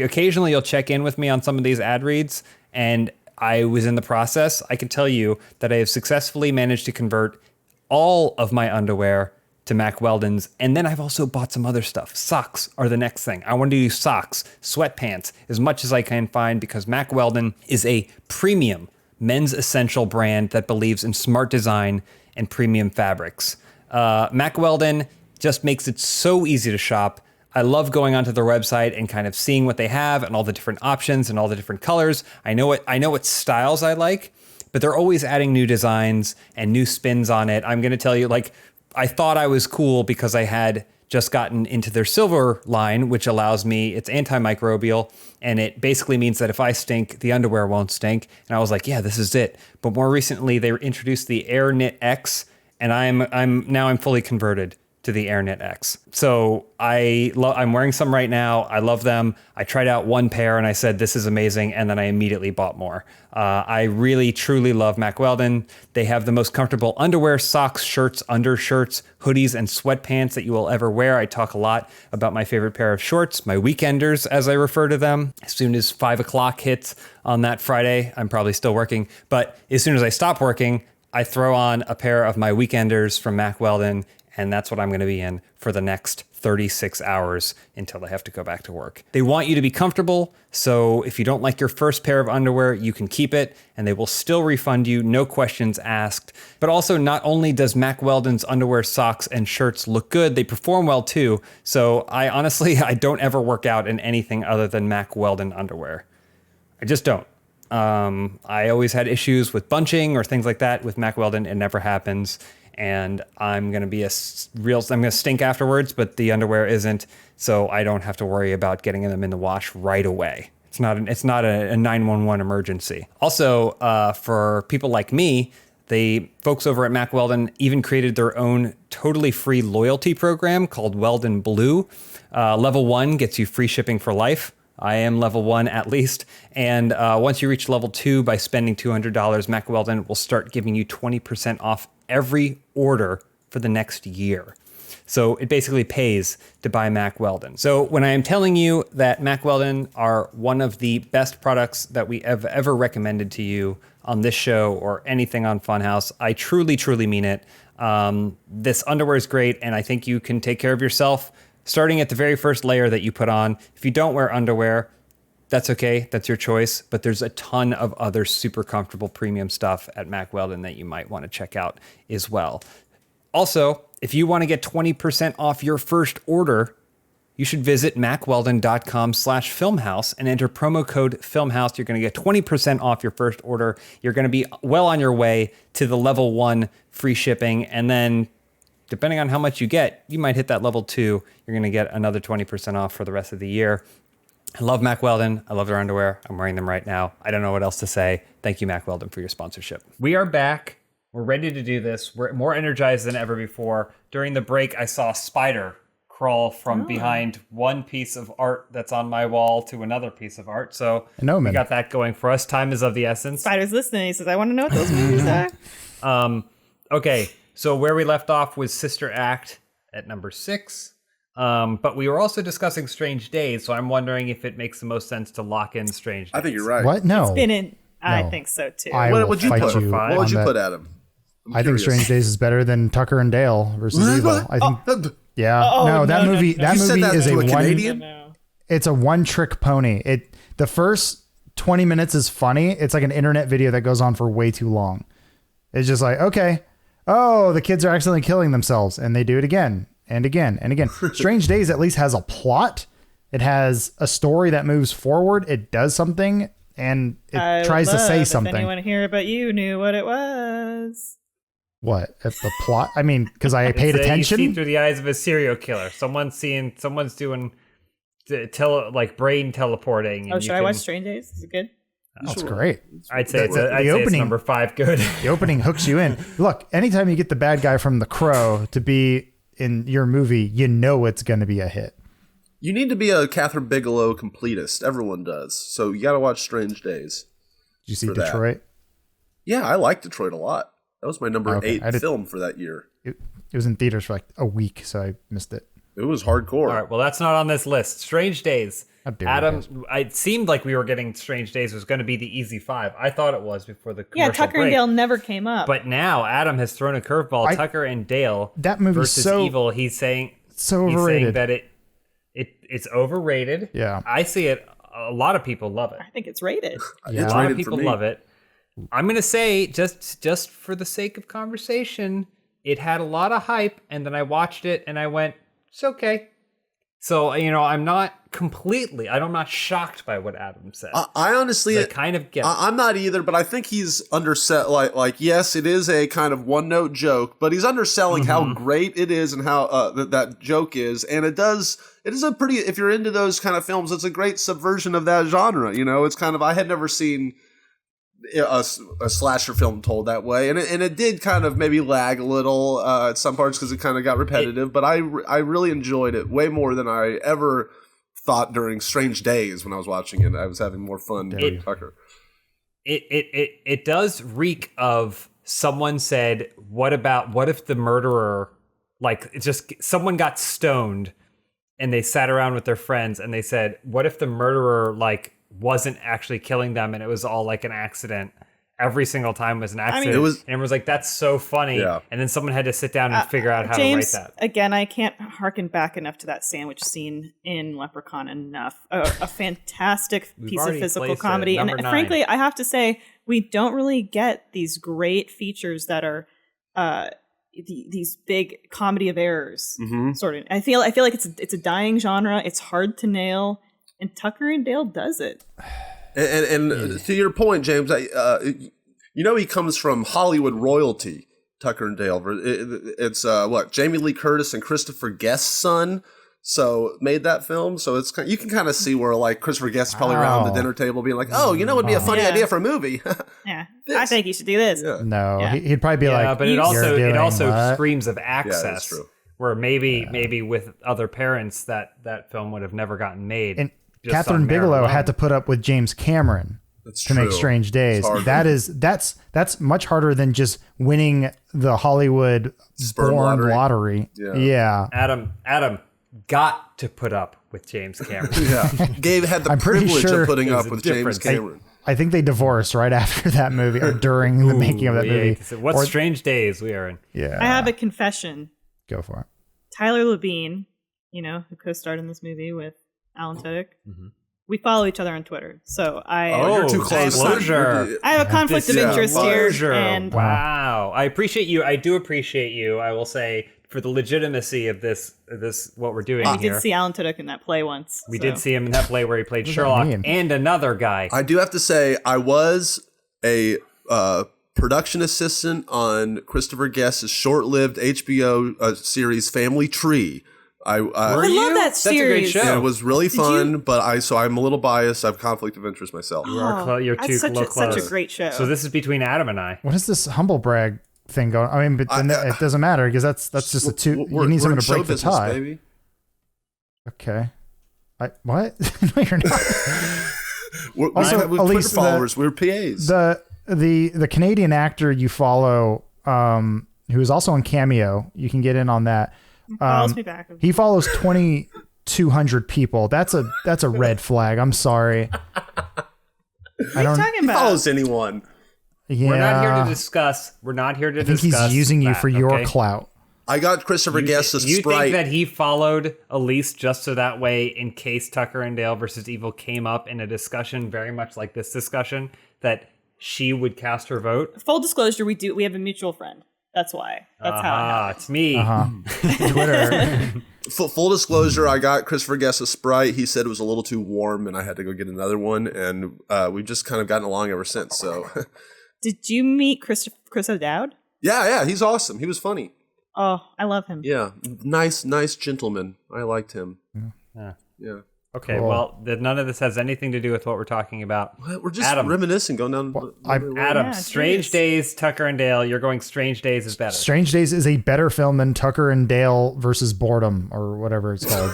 Occasionally you'll check in with me on some of these ad reads, and I was in the process. I can tell you that I have successfully managed to convert all of my underwear to Mack Weldon's, and then I've also bought some other stuff. Socks are the next thing. I want to do socks, sweatpants, as much as I can find because Mack Weldon is a premium men's essential brand that believes in smart design and premium fabrics. Mack Weldon just makes it so easy to shop. I love going onto their website and kind of seeing what they have and all the different options and all the different colors. I know what styles I like, but they're always adding new designs and new spins on it. I'm going to tell you, like, I thought I was cool because I had just gotten into their silver line, which allows me, it's antimicrobial, and it basically means that if I stink, the underwear won't stink. And I was like, yeah, this is it. But more recently, they introduced the Air Knit X, and I'm fully converted to the Air Knit X. So I'm wearing some right now. I love them. I tried out one pair and I said, this is amazing. And then I immediately bought more. I really, truly love Mack Weldon. They have the most comfortable underwear, socks, shirts, undershirts, hoodies, and sweatpants that you will ever wear. I talk a lot about my favorite pair of shorts, my weekenders, as I refer to them. As soon as 5 o'clock hits on that Friday, I'm probably still working. But as soon as I stop working, I throw on a pair of my weekenders from Mack Weldon, and that's what I'm going to be in for the next 36 hours until I have to go back to work. They want you to be comfortable, so if you don't like your first pair of underwear, you can keep it, and they will still refund you, no questions asked. But also, not only does Mack Weldon's underwear, socks, and shirts look good, they perform well too. So I don't ever work out in anything other than Mack Weldon underwear. I just don't. I always had issues with bunching or things like that with Mack Weldon. It never happens. And I'm going to I'm going to stink afterwards, but the underwear isn't, so I don't have to worry about getting them in the wash right away. It's not a 911 emergency. Also, for people like me, The folks over at Mack Weldon even created their own totally free loyalty program called Weldon Blue. Level 1 gets you free shipping for life. I am level 1 at least. And once you reach level 2 by spending $200, Mack Weldon will start giving you 20% off every order for the next year. So it basically pays to buy Mack Weldon. So when I am telling you that Mack Weldon are one of the best products that we have ever recommended to you on this show or anything on Funhaus, I truly, truly mean it. This underwear is great, and I think you can take care of yourself starting at the very first layer that you put on. If you don't wear underwear, that's okay. That's your choice. But there's a ton of other super comfortable premium stuff at Mack Weldon that you might want to check out as well. Also, if you want to get 20% off your first order, you should visit mackweldon.com/filmhouse and enter promo code filmhouse. You're going to get 20% off your first order. You're going to be well on your way to the level 1 free shipping. And then depending on how much you get, you might hit that level 2. You're going to get another 20% off for the rest of the year. I love Mack Weldon. I love their underwear. I'm wearing them right now. I don't know what else to say. Thank you, Mack Weldon, for your sponsorship. We are back. We're ready to do this. We're more energized than ever before. During the break, I saw a spider crawl from behind one piece of art that's on my wall to another piece of art. So we got that going for us. Time is of the essence. Spider's listening. He says, I want to know what those movies are. Okay, so where we left off was Sister Act at number 6. But we were also discussing Strange Days, so I'm wondering if it makes the most sense to lock in Strange Days. I think you're right. What? No. It's been in. I No. think so too. What would you put? What would you on put, that. Adam? I think Strange Days is better than Tucker and Dale versus Evil. I think. Yeah. That movie. That You said movie that is to a a one. Canadian? It's a one-trick pony. The first 20 minutes is funny. It's like an internet video that goes on for way too long. It's just like, okay, oh, the kids are accidentally killing themselves, and they do it again and again and again. Strange Days at least has a plot. It has a story that moves forward. It does something, and it tries to say something. If anyone here but you knew what it was. What? At the plot? I mean, because I paid You see attention. through the eyes of a serial killer. Someone's doing brain teleporting. And Oh, should I watch Strange Days? Is it good? That's great. I'd say The it's opening- number 5 good. The opening hooks you in. Look, anytime you get the bad guy from The Crow to be in your movie, you know it's going to be a hit. You need to be a Catherine Bigelow completist. Everyone does. So you got to watch Strange Days. Did you see For that. Detroit? Yeah, I like Detroit a lot. That was my number Okay, 8 film for that year. It was in theaters for like a week, so I missed it. It was hardcore. All right, well, that's not on this list. Strange Days. How dare you Adam, guys. it seemed like we were getting Strange Days was going to be the easy 5. I thought it was before the commercial Yeah, Tucker break. and Dale never came up. But now Adam has thrown a curveball. Tucker and Dale That movie's versus so- Evil. He's saying So he's overrated. saying that it's overrated. Yeah. I see it. A lot of people love it. I think it's rated. Yeah. A It's lot of rated for people me. love it. I'm gonna say just for the sake of conversation, it had a lot of hype, and then I watched it and I went, it's okay. So I'm not shocked by what Adam said. I honestly, I kind of get it. I'm not either, but I think he's underset. Like yes, it is a kind of one note joke, but he's underselling how great it is and how that joke is, and it is a pretty. If you're into those kind of films, it's a great subversion of that genre. It's kind of I had never seen a slasher film told that way, and it did kind of maybe lag a little at some parts because it kind of got repetitive. But I really enjoyed it way more than I ever thought during Strange Days when I was watching it. I was having more fun than Tucker. It does reek of someone said, what if the murderer, like, it's just someone got stoned and they sat around with their friends and they said, what if the murderer wasn't actually killing them and it was all like an accident? Every single time was an accident. it was- and everyone was like, that's so funny. Yeah. And then someone had to sit down and figure out how James, to write that. Again, I can't harken back enough to that sandwich scene in Leprechaun enough. A fantastic piece of already physical placed it, comedy. And number 9. frankly, I have to say, we don't really get these great features that are these big comedy of errors. Sort of. I feel like it's a dying genre. It's hard to nail. And Tucker and Dale does it. And to your point, James, he comes from Hollywood royalty. Tucker and Dale. It's Jamie Lee Curtis and Christopher Guest's son. So made that film. So it's you can kind of see where like Christopher Guest is probably around the dinner table being like, oh, it would be a funny idea for a movie. Yeah, I think you should do this. Yeah. No, he'd probably be like, but it also what? screams of Yeah, that's access. true. Where maybe with other parents that film would have never gotten made. And just Catherine on merit Bigelow alone. had to put up with James Cameron to make Strange Days. That's much harder than just winning the Hollywood Sperm born lottery. lottery. Yeah. Adam got to put up with James Cameron. Yeah, Gabe had the I'm pretty privilege sure of putting there's up a with James difference. Cameron. I think they divorced right after that movie or during the making of that movie. So what strange days we are in. Yeah. I have a confession. Go for it. Tyler Labine, who co-starred in this movie with Alan Tudyk, we follow each other on Twitter. So You're too close. Disclosure. I have a conflict of interest here. Disclosure. And Wow. I appreciate you. I do appreciate you. I will say for the legitimacy of this what we're doing we here. did see Alan Tudyk in that play once. We so. did see him in that play where he played does that Sherlock mean? and another guy. I do have to say, I was a production assistant on Christopher Guest's short-lived HBO series Family Tree. I Were love you? that That's a great series. show. And it was really Did fun, you- but I'm a little biased. I have conflict of interest myself. You are you're that's too such close. such a great show. So this is between Adam and I. What is this humble brag thing going? I mean, but then it doesn't matter because that's just a two. You need someone to break the tie. Baby. Okay. What? No, you're not. Also, We're Elise, Twitter followers. We're PAs. The Canadian actor you follow, who is also on Cameo, you can get in on that. Follows me back. He follows 2,200 people. That's a red flag. I'm sorry. What are you talking He about? follows anyone. Yeah. We're not here to discuss. We're not here to I think discuss. he's using you that, for your okay? clout. I got Christopher Guest as You Sprite. think that he followed Elise just so that way, in case Tucker and Dale versus Evil came up in a discussion very much like this discussion, that she would cast her vote? Full disclosure, we have a mutual friend. That's why. That's how it happened. It's me. Twitter. Full disclosure, I got Christopher Guest a Sprite. He said it was a little too warm, and I had to go get another one. And we've just kind of gotten along ever since. So, Did you meet Chris O'Dowd? yeah, he's awesome. He was funny. Oh, I love him. Yeah, nice gentleman. I liked him. Yeah. Okay, Cool. well, none of this has anything to do with what we're talking about. What? We're just Adam. reminiscing, going down. Adam, Yeah, Strange geez. Days, Tucker and Dale. You're going Strange Days is better. Strange Days is a better film than Tucker and Dale versus Boredom or whatever it's called.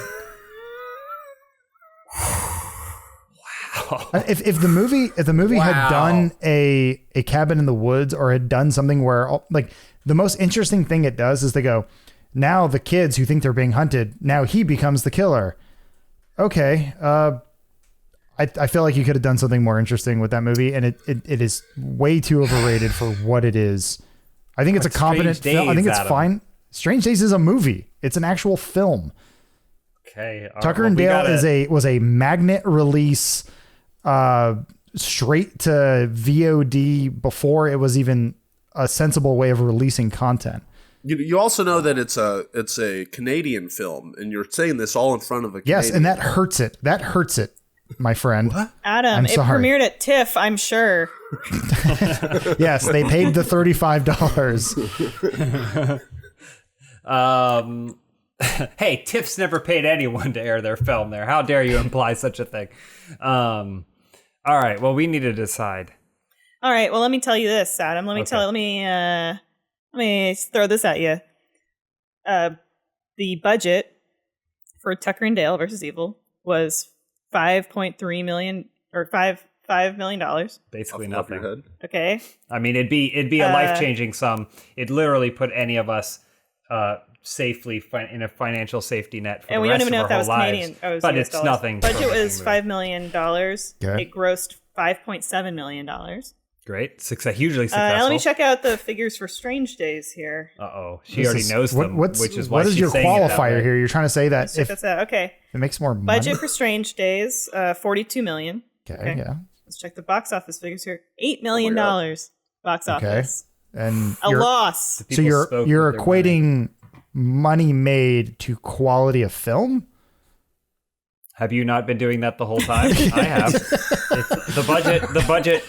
If the movie had done a Cabin in the Woods or had done something where like the most interesting thing it does is they go, now the kids who think they're being hunted, now he becomes the killer. Okay. I feel like you could have done something more interesting with that movie, and it is way too overrated for what it is. I think it's But a competent Strange film. I think Days, it's Adam. fine. Strange Days is a movie. It's an actual film. Okay. all right, Tucker well, and we Dale gotta- was a magnet release, straight to VOD before it was even a sensible way of releasing content. You also know that it's a Canadian film, and you're saying this all in front of a Canadian. Yes, and that hurts it. That hurts it, my friend. What? Adam, I'm it sorry. premiered at TIFF, I'm sure. Yes, they paid the $35. Hey, TIFF's never paid anyone to air their film there. How dare you imply such a thing? All right. Well, we need to decide. All right, well, let me tell you this, Adam. Let me throw this at you. The budget for Tucker and Dale versus Evil was $5.3 million or $5 million. Basically Off your nothing. head. Okay. I mean, it'd be a life-changing sum. It'd literally put any of us safely in a financial safety net for And the we rest don't even of know our if that whole was lives. Canadian. Oh, it was but US it's dollars. nothing. for Budget a was movie. $5 million. Okay. It grossed $5.7 million. Great. Hugely successful. Let me check out the figures for Strange Days here. Uh-oh. She already knows them, which is why what is she's your saying it that qualifier way. here? You're trying to say that Let's check if this out. Okay. it makes more money. Budget for Strange Days, $42 million. Okay, yeah. Let's check the box office figures here. $8 million box Okay. office. And A loss. so People spoke you're with their money. equating money made to quality of film? Have you not been doing that the whole time? I have. The budget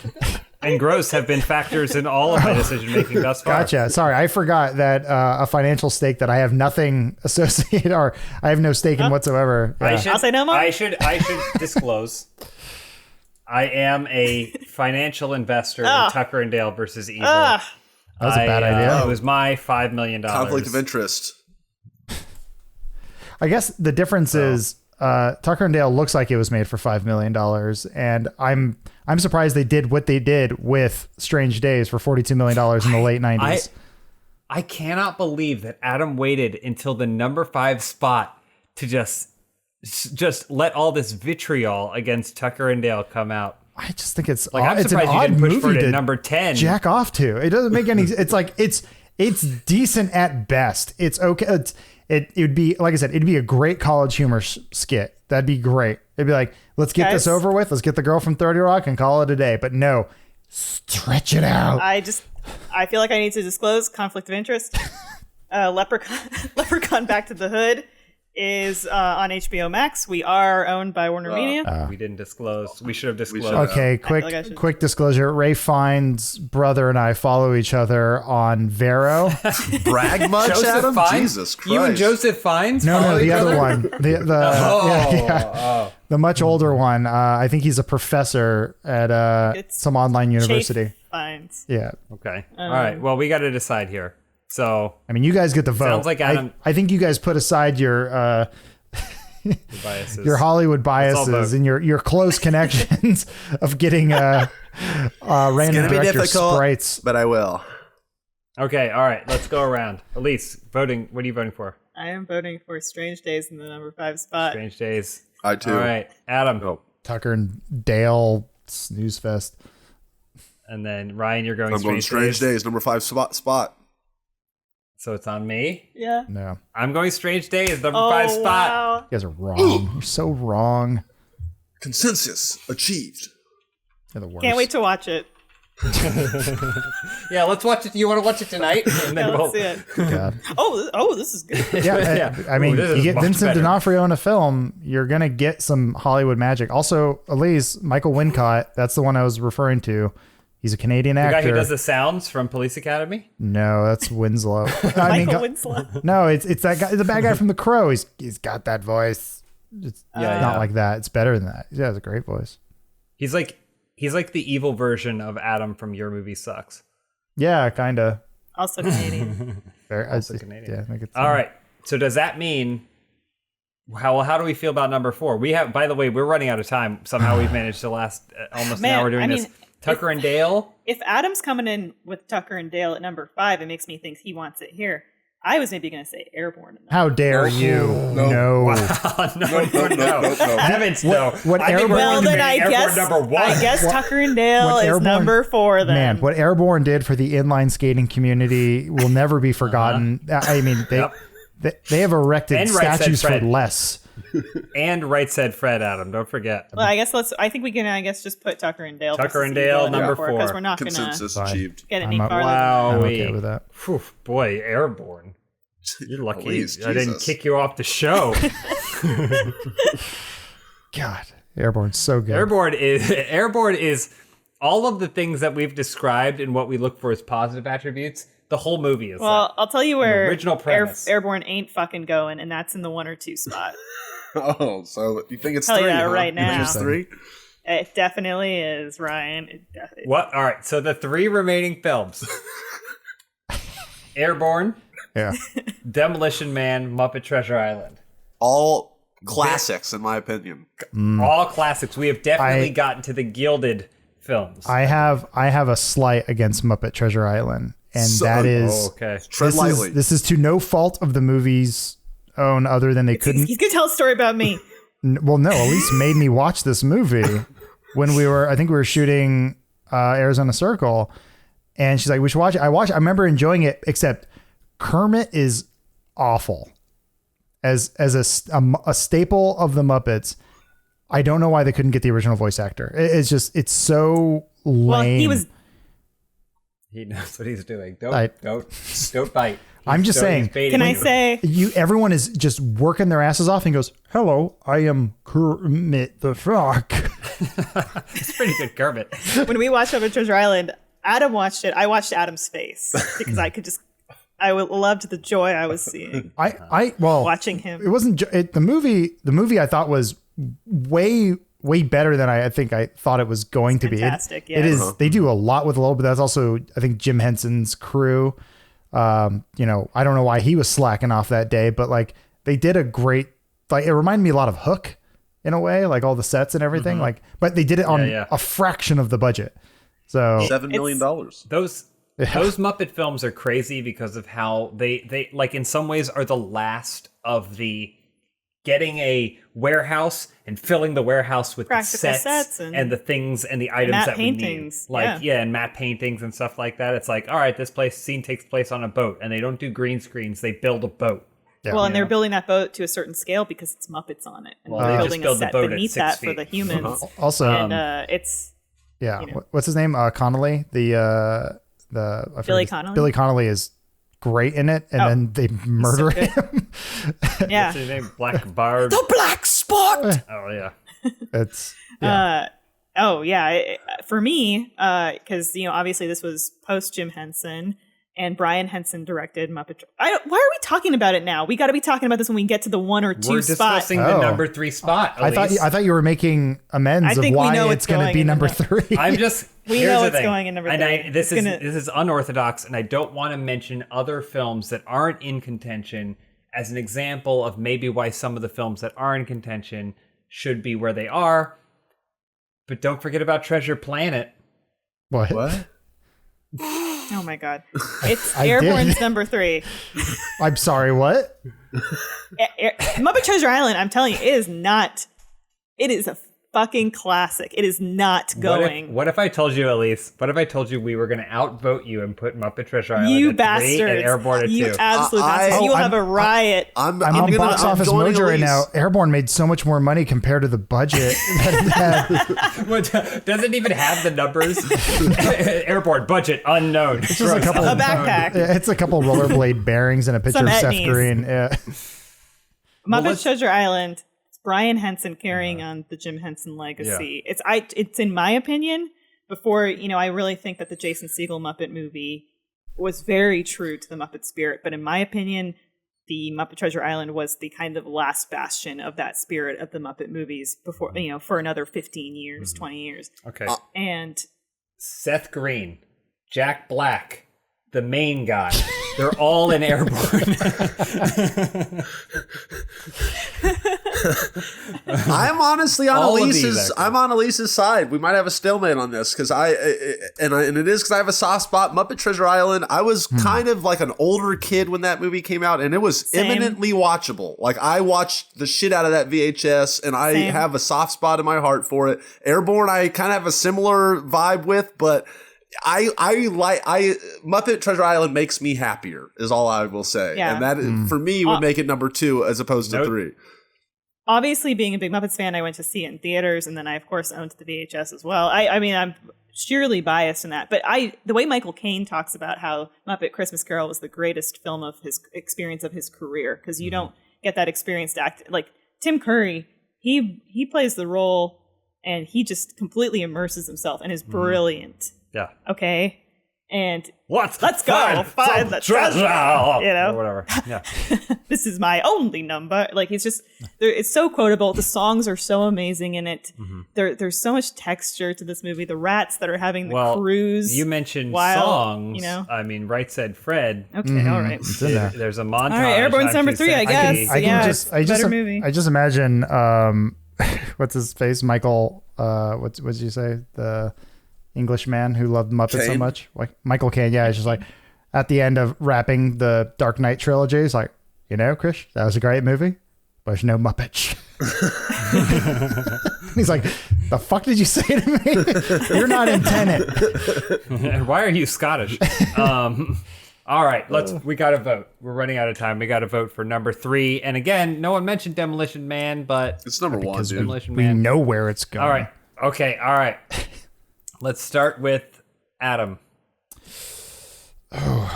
and gross have been factors in all of my decision making thus far. Gotcha. Sorry, I forgot that a financial stake that I have nothing associated, or I have no stake in whatsoever. Yeah. I'll say no more. I should disclose. I am a financial investor in Tucker and Dale versus Evil. That was a bad idea. It was my $5 million. Conflict of interest. I guess the difference is Tucker and Dale looks like it was made for $5 million, and I'm surprised they did what they did with Strange Days for $42 million in the late 90s. I cannot believe that Adam waited until the number 5 spot to just let all this vitriol against Tucker and Dale come out. I just think it's Like, I'm it's an surprised you odd didn't push for movie it to at number 10. jack off to. It doesn't make any. It's like it's decent at best. It's okay. It would be, like I said, it'd be a great college humor skit. That'd be great. It'd be like, let's get this over with. Let's get the girl from 30 Rock and call it a day. But no, stretch it out. I feel like I need to disclose conflict of interest. Leprechaun Back to the Hood is on HBO Max. We are owned by Warner Media. We didn't disclose. We should have disclosed. Okay, quick disclosure. Ray Fiennes' brother and I follow each other on Vero. Brag much, Joseph Adam? Fiennes? Jesus Christ. You and Joseph Fiennes? No, the each other one. The much older one. I think he's a professor at It's some online university. Chafe Fiennes. Yeah. Okay. All right. Well, we got to decide here. So I mean, you guys get the vote. Sounds like Adam- I think you guys put aside your biases. your Hollywood all biases vote. and your close connections of getting random gonna be director difficult. sprites. But I will. Okay. All right. Let's go around. Elise, voting. What are you voting for? I am voting for Strange Days in the number 5 spot. Strange Days. I too. All right. Adam. Tucker and Dale snooze fest. And then Ryan, you're going I'm going Strange Days, number 5 spot. So it's on me. Yeah. No, I'm going Strange Days, number 5 spot. Wow. you guys are wrong. You're so wrong. Consensus achieved. You're the worst. Can't wait to watch it. Yeah, let's watch it. You want to watch it tonight? And then Yeah, we'll let's see it. God. Oh, this is good. Yeah, Yeah. I mean, Ooh, this you is get much Vincent better. D'Onofrio in a film, you're gonna get some Hollywood magic. Also, Elise, Michael Wincott, that's the one I was referring to. He's a Canadian the actor. guy who does the sounds from Police Academy. No, that's Winslow. I mean, Michael Winslow. no, it's that guy, the bad guy from The Crow. He's got that voice. It's not like that. It's better than that. He has a great voice. He's like the evil version of Adam from Your Movie Sucks. Yeah, kind of. Also Canadian. Also Canadian. Yeah, I think it's All right. So does that mean how do we feel about number 4? We have, by the way, we're running out of time. Somehow we've managed to last almost an hour doing this. Tucker and Dale. If Adam's coming in with Tucker and Dale at number 5, it makes me think he wants it here. I was maybe going to say Airborne. How dare you? No. No. Heavens, no. what I think Airborne- we're Well, going to then make I Airborne guess number 1. I guess Tucker and Dale what is Airborne- number 4 then. Man, what Airborne did for the inline skating community will never be forgotten. I mean, they have erected And Right Said statues for Fred. less. And Right Said Fred, Adam. Don't forget. Well, I think we can, just put Tucker and Dale. Tucker and Dale, number Because 4. we're not going to Consensus achieved. get any I'm farther. Wow. I'm okay with that. Whew, boy, Airborne. You're lucky Elise, I didn't Jesus. kick you off the show. God, Airborne's so good. Airborne is all of the things that we've described and what we look for as positive attributes. The whole movie is Well, I'll tell you where original premise. Airborne ain't fucking going, and that's in the 1 or 2 spot. Oh, so you think it's Tell you 3? that huh? right You think now. it's 3? It definitely is, Ryan. What? All right. So the 3 remaining films: Airborne, Yeah. Demolition Man, Muppet Treasure Island. All classics, in my opinion. All classics. We have definitely I- gotten to the gilded films. I have a slight against Muppet Treasure Island, and So- that is Oh, okay. Tread lightly. this is to no fault of the movie's own, other than they couldn't. He's gonna tell a story about me. Well, no, Elise made me watch this movie when I think we were shooting Arizona Circle, and she's like, "We should watch it." I remember enjoying it, except Kermit is awful as a staple of the Muppets. I don't know why they couldn't get the original voice actor. It's so lame. Well, he was. He knows what he's doing. Don't bite. I'm just saying. He's baiting Can I you. say? Everyone is just working their asses off and goes, "Hello, I am Kermit the Frog." It's pretty good Kermit. When we watched Muppet Treasure Island, Adam watched it. I watched Adam's face because I loved the joy I was seeing Well, watching him. it wasn't the movie. The movie I thought was way better than I think I thought it was going to Fantastic, be. yeah. It is. They do a lot with a little, but that's also I think Jim Henson's crew. I don't know why he was slacking off that day, but like they did a great. Like it reminded me a lot of Hook, in a way, like all the sets and everything. Like, but they did it on a fraction of the budget. So $7 million. Those Muppet films are crazy because of how they like in some ways are the last of the getting a warehouse and filling the warehouse with the Practical sets and the things and the items that paintings. we need. And matte paintings and stuff like that. It's like, all right, this scene takes place on a boat, and they don't do green screens. They build a boat. Yeah. Well, and they're building that boat to a certain scale because it's Muppets on it. And Well, they're they building just build a the set boat at beneath 6 that feet. for the humans. Also, And it's what's his name? Connolly. I Billy forget- Connolly? Billy Connolly is great in it, and then they murder good. him. yeah. What's his name? Black Bard. The black spot. Oh yeah. It's For me, because obviously this was post Jim Henson, and Brian Henson directed Muppet. Why are we talking about it now? We got to be talking about this when we get to the 1 or 2 We're spot. discussing the Oh. number 3 spot. I thought you were making amends I of think we why know it's what's going to going be in number the- 3. I'm just. We here's know the what's thing. going in number And 3. this is unorthodox, and I don't want to mention other films that aren't in contention as an example of maybe why some of the films that are in contention should be where they are. But don't forget about Treasure Planet. What? Oh my God! It's I Airborne's did. number 3. I'm sorry, what? Muppet Treasure Island. I'm telling you, it is not. It is a fucking classic. It is not going. What if I told you, Elise? What if I told you we were going to outvote you and put Muppet Treasure Island You at 3 bastards! and Airborne at 2? You absolute I- bastards! You will I'm- have a riot. I'm on Box Office joining Mojo right Elise. now. Airborne made so much more money compared to the budget that it had. What, doesn't even have the numbers. Airborne budget unknown. It's just a couple- A backpack. Yeah, it's a couple rollerblade bearings and a picture Some of Seth etnies. Green. Yeah. Muppet Treasure Island. It's Brian Henson carrying on the Jim Henson legacy. It's in my opinion. Before I really think that the Jason Segel Muppet movie was very true to the Muppet spirit. But in my opinion, the Muppet Treasure Island was the kind of last bastion of that spirit of the Muppet movies before for another 15 years, 20 years. Okay. And Seth Green, Jack Black, the main guy. They're all in Airborne. I'm honestly on All of these, Elise's. actually. I'm on Elise's side. We might have a stalemate on this because and it is because I have a soft spot. Muppet Treasure Island. I was kind of like an older kid when that movie came out, and it was Same. eminently watchable. Like I watched the shit out of that VHS, and I Same. have a soft spot in my heart for it. Airborne, I kind of have a similar vibe with, but. I Muppet Treasure Island makes me happier is all I will say. Yeah. And that for me would make it number 2 as opposed to 3. obviously, being a big Muppets fan, I went to see it in theaters, and then I, of course, owned the VHS as well. I mean, I'm sheerly biased in that, but the way Michael Caine talks about how Muppet Christmas Carol was the greatest film of his experience of his career, because you don't get that experience to act like Tim Curry. He plays the role, and he just completely immerses himself and is brilliant. Yeah. Okay. And Let's go find the treasure. Or whatever. Yeah. This is my only number. Like it's so quotable. The songs are so amazing in it. There's so much texture to this movie. The rats that are having the cruise. You mentioned while, songs. I mean, Right Said Fred. Okay, all right. It's in there. There's a montage. All right, Airborne's on number 3, I 270. guess. I can Yeah, just, it's a better movie. I just imagine, what's his face? Michael, what did you say? The English man who loved Muppets so Caine? much? Like Michael Caine, yeah. It's just like at the end of wrapping the Dark Knight trilogy, he's like, Chris, that was a great movie, but there's no Muppets. He's like, the fuck did you say to me? You're not in Tenet. Why are you Scottish? All right, we got to vote. We're running out of time. We got to vote for number 3. And again, no one mentioned Demolition Man, but It's number 1, dude. Demolition We Man. know where it's going. All right. Okay. All right. Let's start with Adam.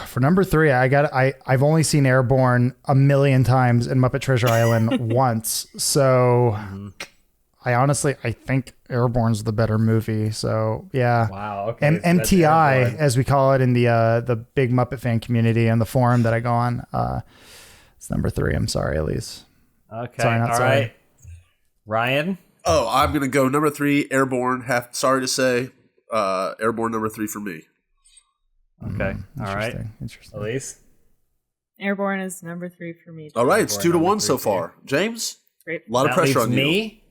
For number 3, I've only seen Airborne a million times and Muppet Treasure Island once. So I think Airborne's the better movie. So yeah. Wow. Okay. MTI, Airborne. as we call it in the big Muppet fan community and the forum that I go on, it's number 3. I'm sorry, Elise. Okay. Sorry, not all sorry. right. Ryan. Oh, I'm gonna go number 3, Airborne. Sorry to say, Airborne number 3 for me. Okay. All right. Interesting. Elise. Airborne is number 3 for me. All right, it's Airborne 2-1 so number 3 far. James, Great. a lot of That pressure leaves on you. me.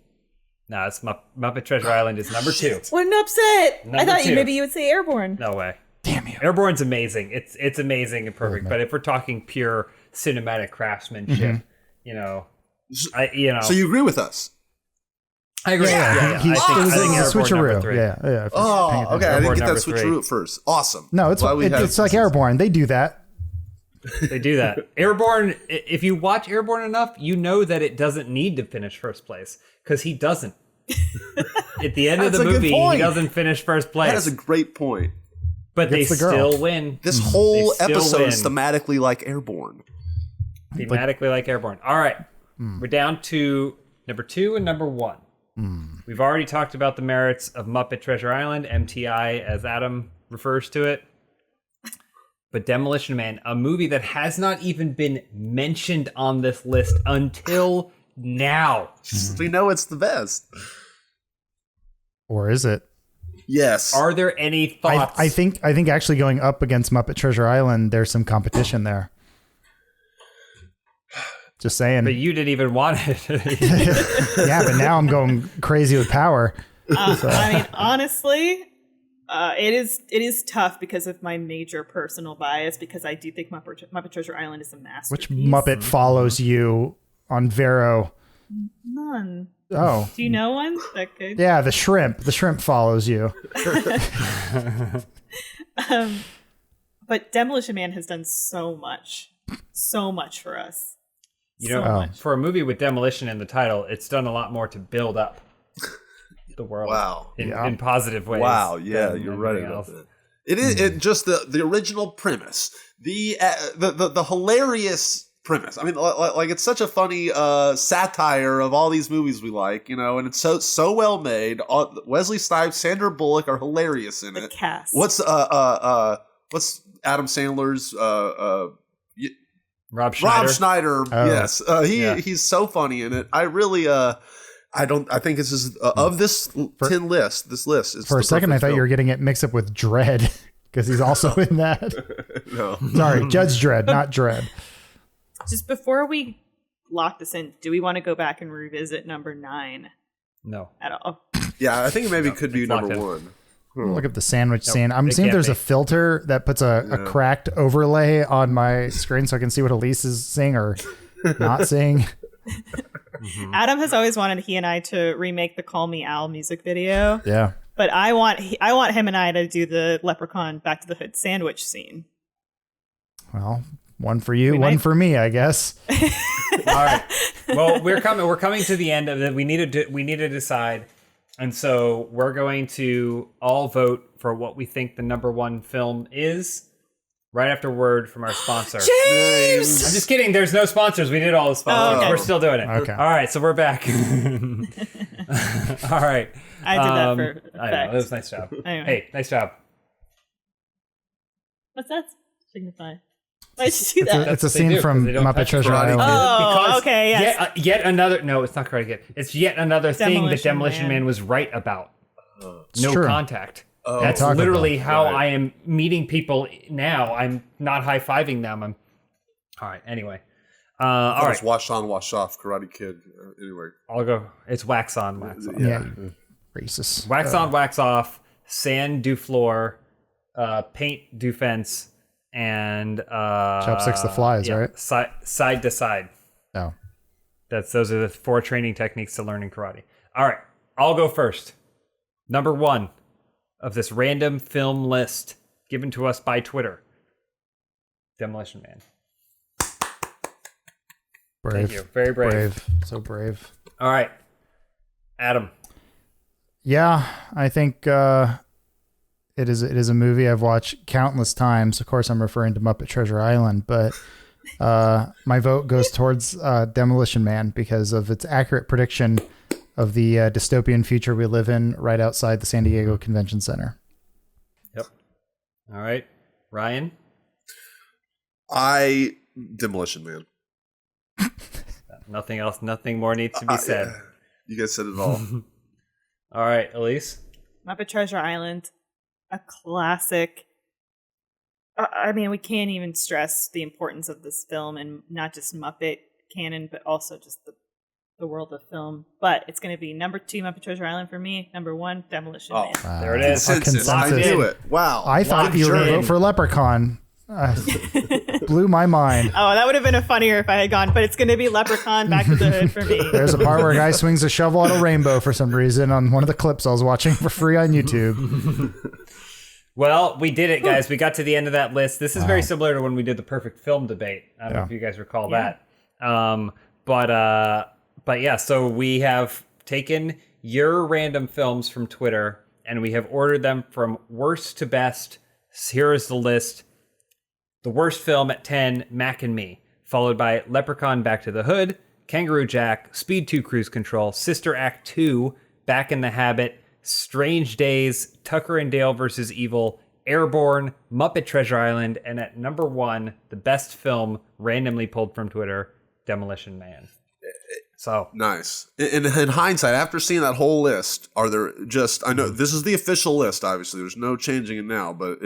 No, it's Muppet Treasure Island is number 2. What an upset! I Number thought 2. maybe you would say Airborne. No way. Damn you. Airborne's amazing. It's amazing and perfect. But if we're talking pure cinematic craftsmanship, you know, So you agree with us? I agree. Yeah, I think it was a Airborne number switcheroo. 3. Yeah. If you're paying Oh, attention. okay. I didn't Airborne get that number 3. switcheroo at first. Awesome. No, it's Glad we had- like Airborne. They do that. They do that. Airborne. If you watch Airborne enough, you know that it doesn't need to finish first place because he doesn't. At the end of That's the a good movie, he point. doesn't finish first That is place, a great point. but they Gets the girl. still win. This whole They still episode is win. thematically like Airborne. Thematically like Airborne. All right. We're down to number 2 and number 1. We've already talked about the merits of Muppet Treasure Island, MTI, as Adam refers to it. But Demolition Man, a movie that has not even been mentioned on this list until now. We know it's the best. Or is it? Yes. Are there any thoughts? I think actually going up against Muppet Treasure Island, there's some competition there. Just saying. But you didn't even want it. Yeah, but now I'm going crazy with power. I mean, honestly, it is tough because of my major personal bias. Because I do think Muppet Treasure Island is a masterpiece. Which Muppet follows you on Vero? None. Oh, Do you know one that could? yeah, the shrimp. The shrimp follows you. But Demolition Man has done so much for us. You know, So much. for a movie with demolition in the title, it's done a lot more to build up the world. Wow. In positive ways. Wow. Yeah, than you're right anything about else. that. It is it just the original premise, the hilarious premise. I mean, like it's such a funny satire of all these movies we like, you know, and it's so well made. Wesley Snipes, Sandra Bullock are hilarious in The it. cast. What's Adam Sandler's Rob Schneider. Rob Schneider? Oh. Yes, he's so funny in it. I really I think this is of this 10 list. This list is For a the second, I perfect thought you film. were getting it mixed up with Dredd because he's also in that. No. Sorry, Judge Dredd, not Dredd. Just before we lock this in, do we want to go back and revisit number 9 No. at all? Yeah, I think it maybe could be it's locked number in. 1. Look at the sandwich scene. I'm it seeing if can't there's be. a filter that puts a cracked overlay on my screen so I can see what Elise is seeing or not seeing. Adam has always wanted he and I to remake the "Call Me Al" music video, Yeah. but I want him and I to do the Leprechaun Back to the Hood sandwich scene. Well, one for you, We one might- for me, I guess. All right. Well, we're coming to the end of it. We need to decide. And so we're going to all vote for what we think the number 1 film is right after word from our sponsor. James! I'm just kidding. There's no sponsors. We did all the sponsors. Oh, okay. We're still doing it. Okay. All right. So we're back. All right. I did that for I know. effect. That was a nice job. Anyway. Hey, nice job. What's that signify? Why did you do that? It's a what they scene do, 'cause from they don't Muppet touch Treasure karate. Island. Oh, Because okay, yes. Yet another. No, it's not Karate Kid. It's yet another thing that Demolition Demolition Man. Man was right about. It's No true. contact. Oh, That's Taco Bell. literally how Right. I am meeting people now. I'm not high fiving them. I'm all right. Anyway, all All right. Wash on, wash off, Karate Kid. Anyway. I'll go. It's wax on, wax off. Yeah. Racist. Wax on, wax off. Sand do floor. Paint do fence. And Chopsticks the flies, right? Side to side. Oh. Those are the 4 training techniques to learning karate. All right, I'll go first. Number 1 of this random film list given to us by Twitter. Demolition Man. Brave. Thank you. Very brave. So brave. All right, Adam. Yeah, I think it is a movie I've watched countless times. Of course, I'm referring to Muppet Treasure Island, but my vote goes towards Demolition Man because of its accurate prediction of the dystopian future we live in right outside the San Diego Convention Center. Yep. All right. Ryan? Demolition Man. Nothing else. Nothing more needs to be said. You guys said it all. All right, Elise? Muppet Treasure Island, a classic. I mean, we can't even stress the importance of this film, and not just Muppet canon, but also just the world of film. But it's going to be number 2, Muppet Treasure Island for me. Number 1, Demolition Man. There it is. Consensus. I knew it. Wow. I thought you were going to vote for Leprechaun. Blew my mind. Oh, that would have been funnier if I had gone, but it's going to be Leprechaun Back to the Hood for me. There's a part where a guy swings a shovel at a rainbow for some reason on one of the clips I was watching for free on YouTube. Well, we did it, guys. We got to the end of that list. This is very similar to when we did the perfect film debate. I don't know if you guys recall that. But yeah, so we have taken your random films from Twitter and we have ordered them from worst to best. Here is the list. The worst film at 10, Mac and Me, followed by Leprechaun Back to the Hood, Kangaroo Jack, Speed 2 Cruise Control, Sister Act 2, Back in the Habit, Strange Days, Tucker and Dale vs. Evil, Airborne, Muppet Treasure Island, and at number 1, the best film randomly pulled from Twitter, Demolition Man. So nice. In hindsight, after seeing that whole list, are there just, I know this is the official list, obviously, there's no changing it now, but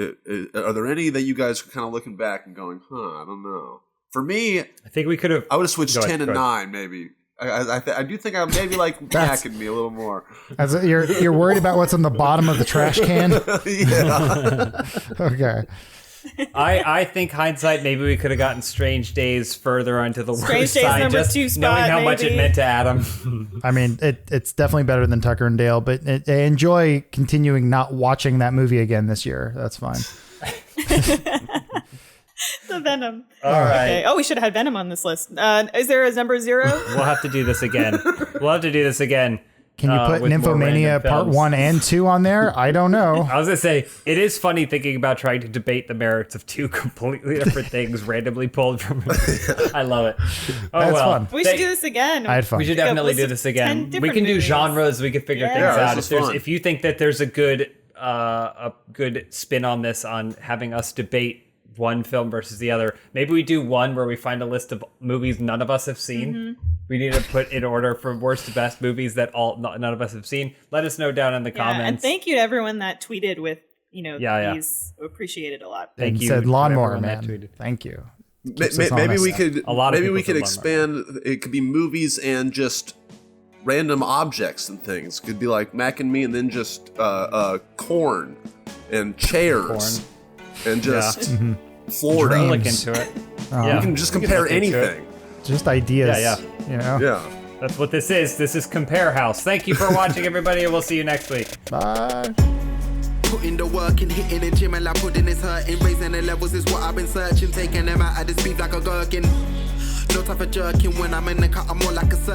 are there any that you guys are kind of looking back and going, I don't know. For me, I think we could have. I would have switched 10 and 9, maybe. I do think I maybe like Mac and Me a little more. As you're worried about what's on the bottom of the trash can? Yeah. Okay. I think hindsight, maybe we could have gotten Strange Days further onto the Strange worst Days side, number just 2 spot, knowing how much it maybe. meant to Adam. I mean, it's definitely better than Tucker and Dale, but I enjoy continuing not watching that movie again this year. That's fine. The Venom. All right. Okay. Oh, we should have had Venom on this list. Is there a number 0? We'll have to do this again. Can you put with more Nymphomania random Part films. 1 and 2 on there? I don't know. I was going to say, it is funny thinking about trying to debate the merits of 2 completely different things randomly pulled from I love it. Oh, That's well. fun. We should do this again. I had fun. We should Like a definitely list do of this 10 again. We different can do movies. genres. We can figure Yeah. things Yeah, out. this is fun. If you think that there's a good spin on this, on having us debate one film versus the other, maybe we do one where we find a list of movies none of us have seen. Mm-hmm. We need to put in order from worst to best movies that none of us have seen. Let us know down in the Yeah, comments. and thank you to everyone that tweeted with, Yeah. these. Appreciate it a lot. Thank And you said to lawnmower everyone that man. tweeted. Thank you. Maybe honest. we could A lot of maybe we people could said lawnmower. expand. It could be movies and just random objects and things. Could be like Mac and Me, and then just corn and chairs and just Florida. We'll look into it. Oh. You can just compare look into it. anything. Just ideas. Yeah. You know? Yeah. That's what this is. This is Compare House. Thank you for watching, everybody, and we'll see you next week. Bye. Putting the work and hitting the gym and like pudding is hurting. Raising the levels is what I've been searching. Taking them out of the speed like a gherkin. No time for jerking when I'm in the cut, I'm more like a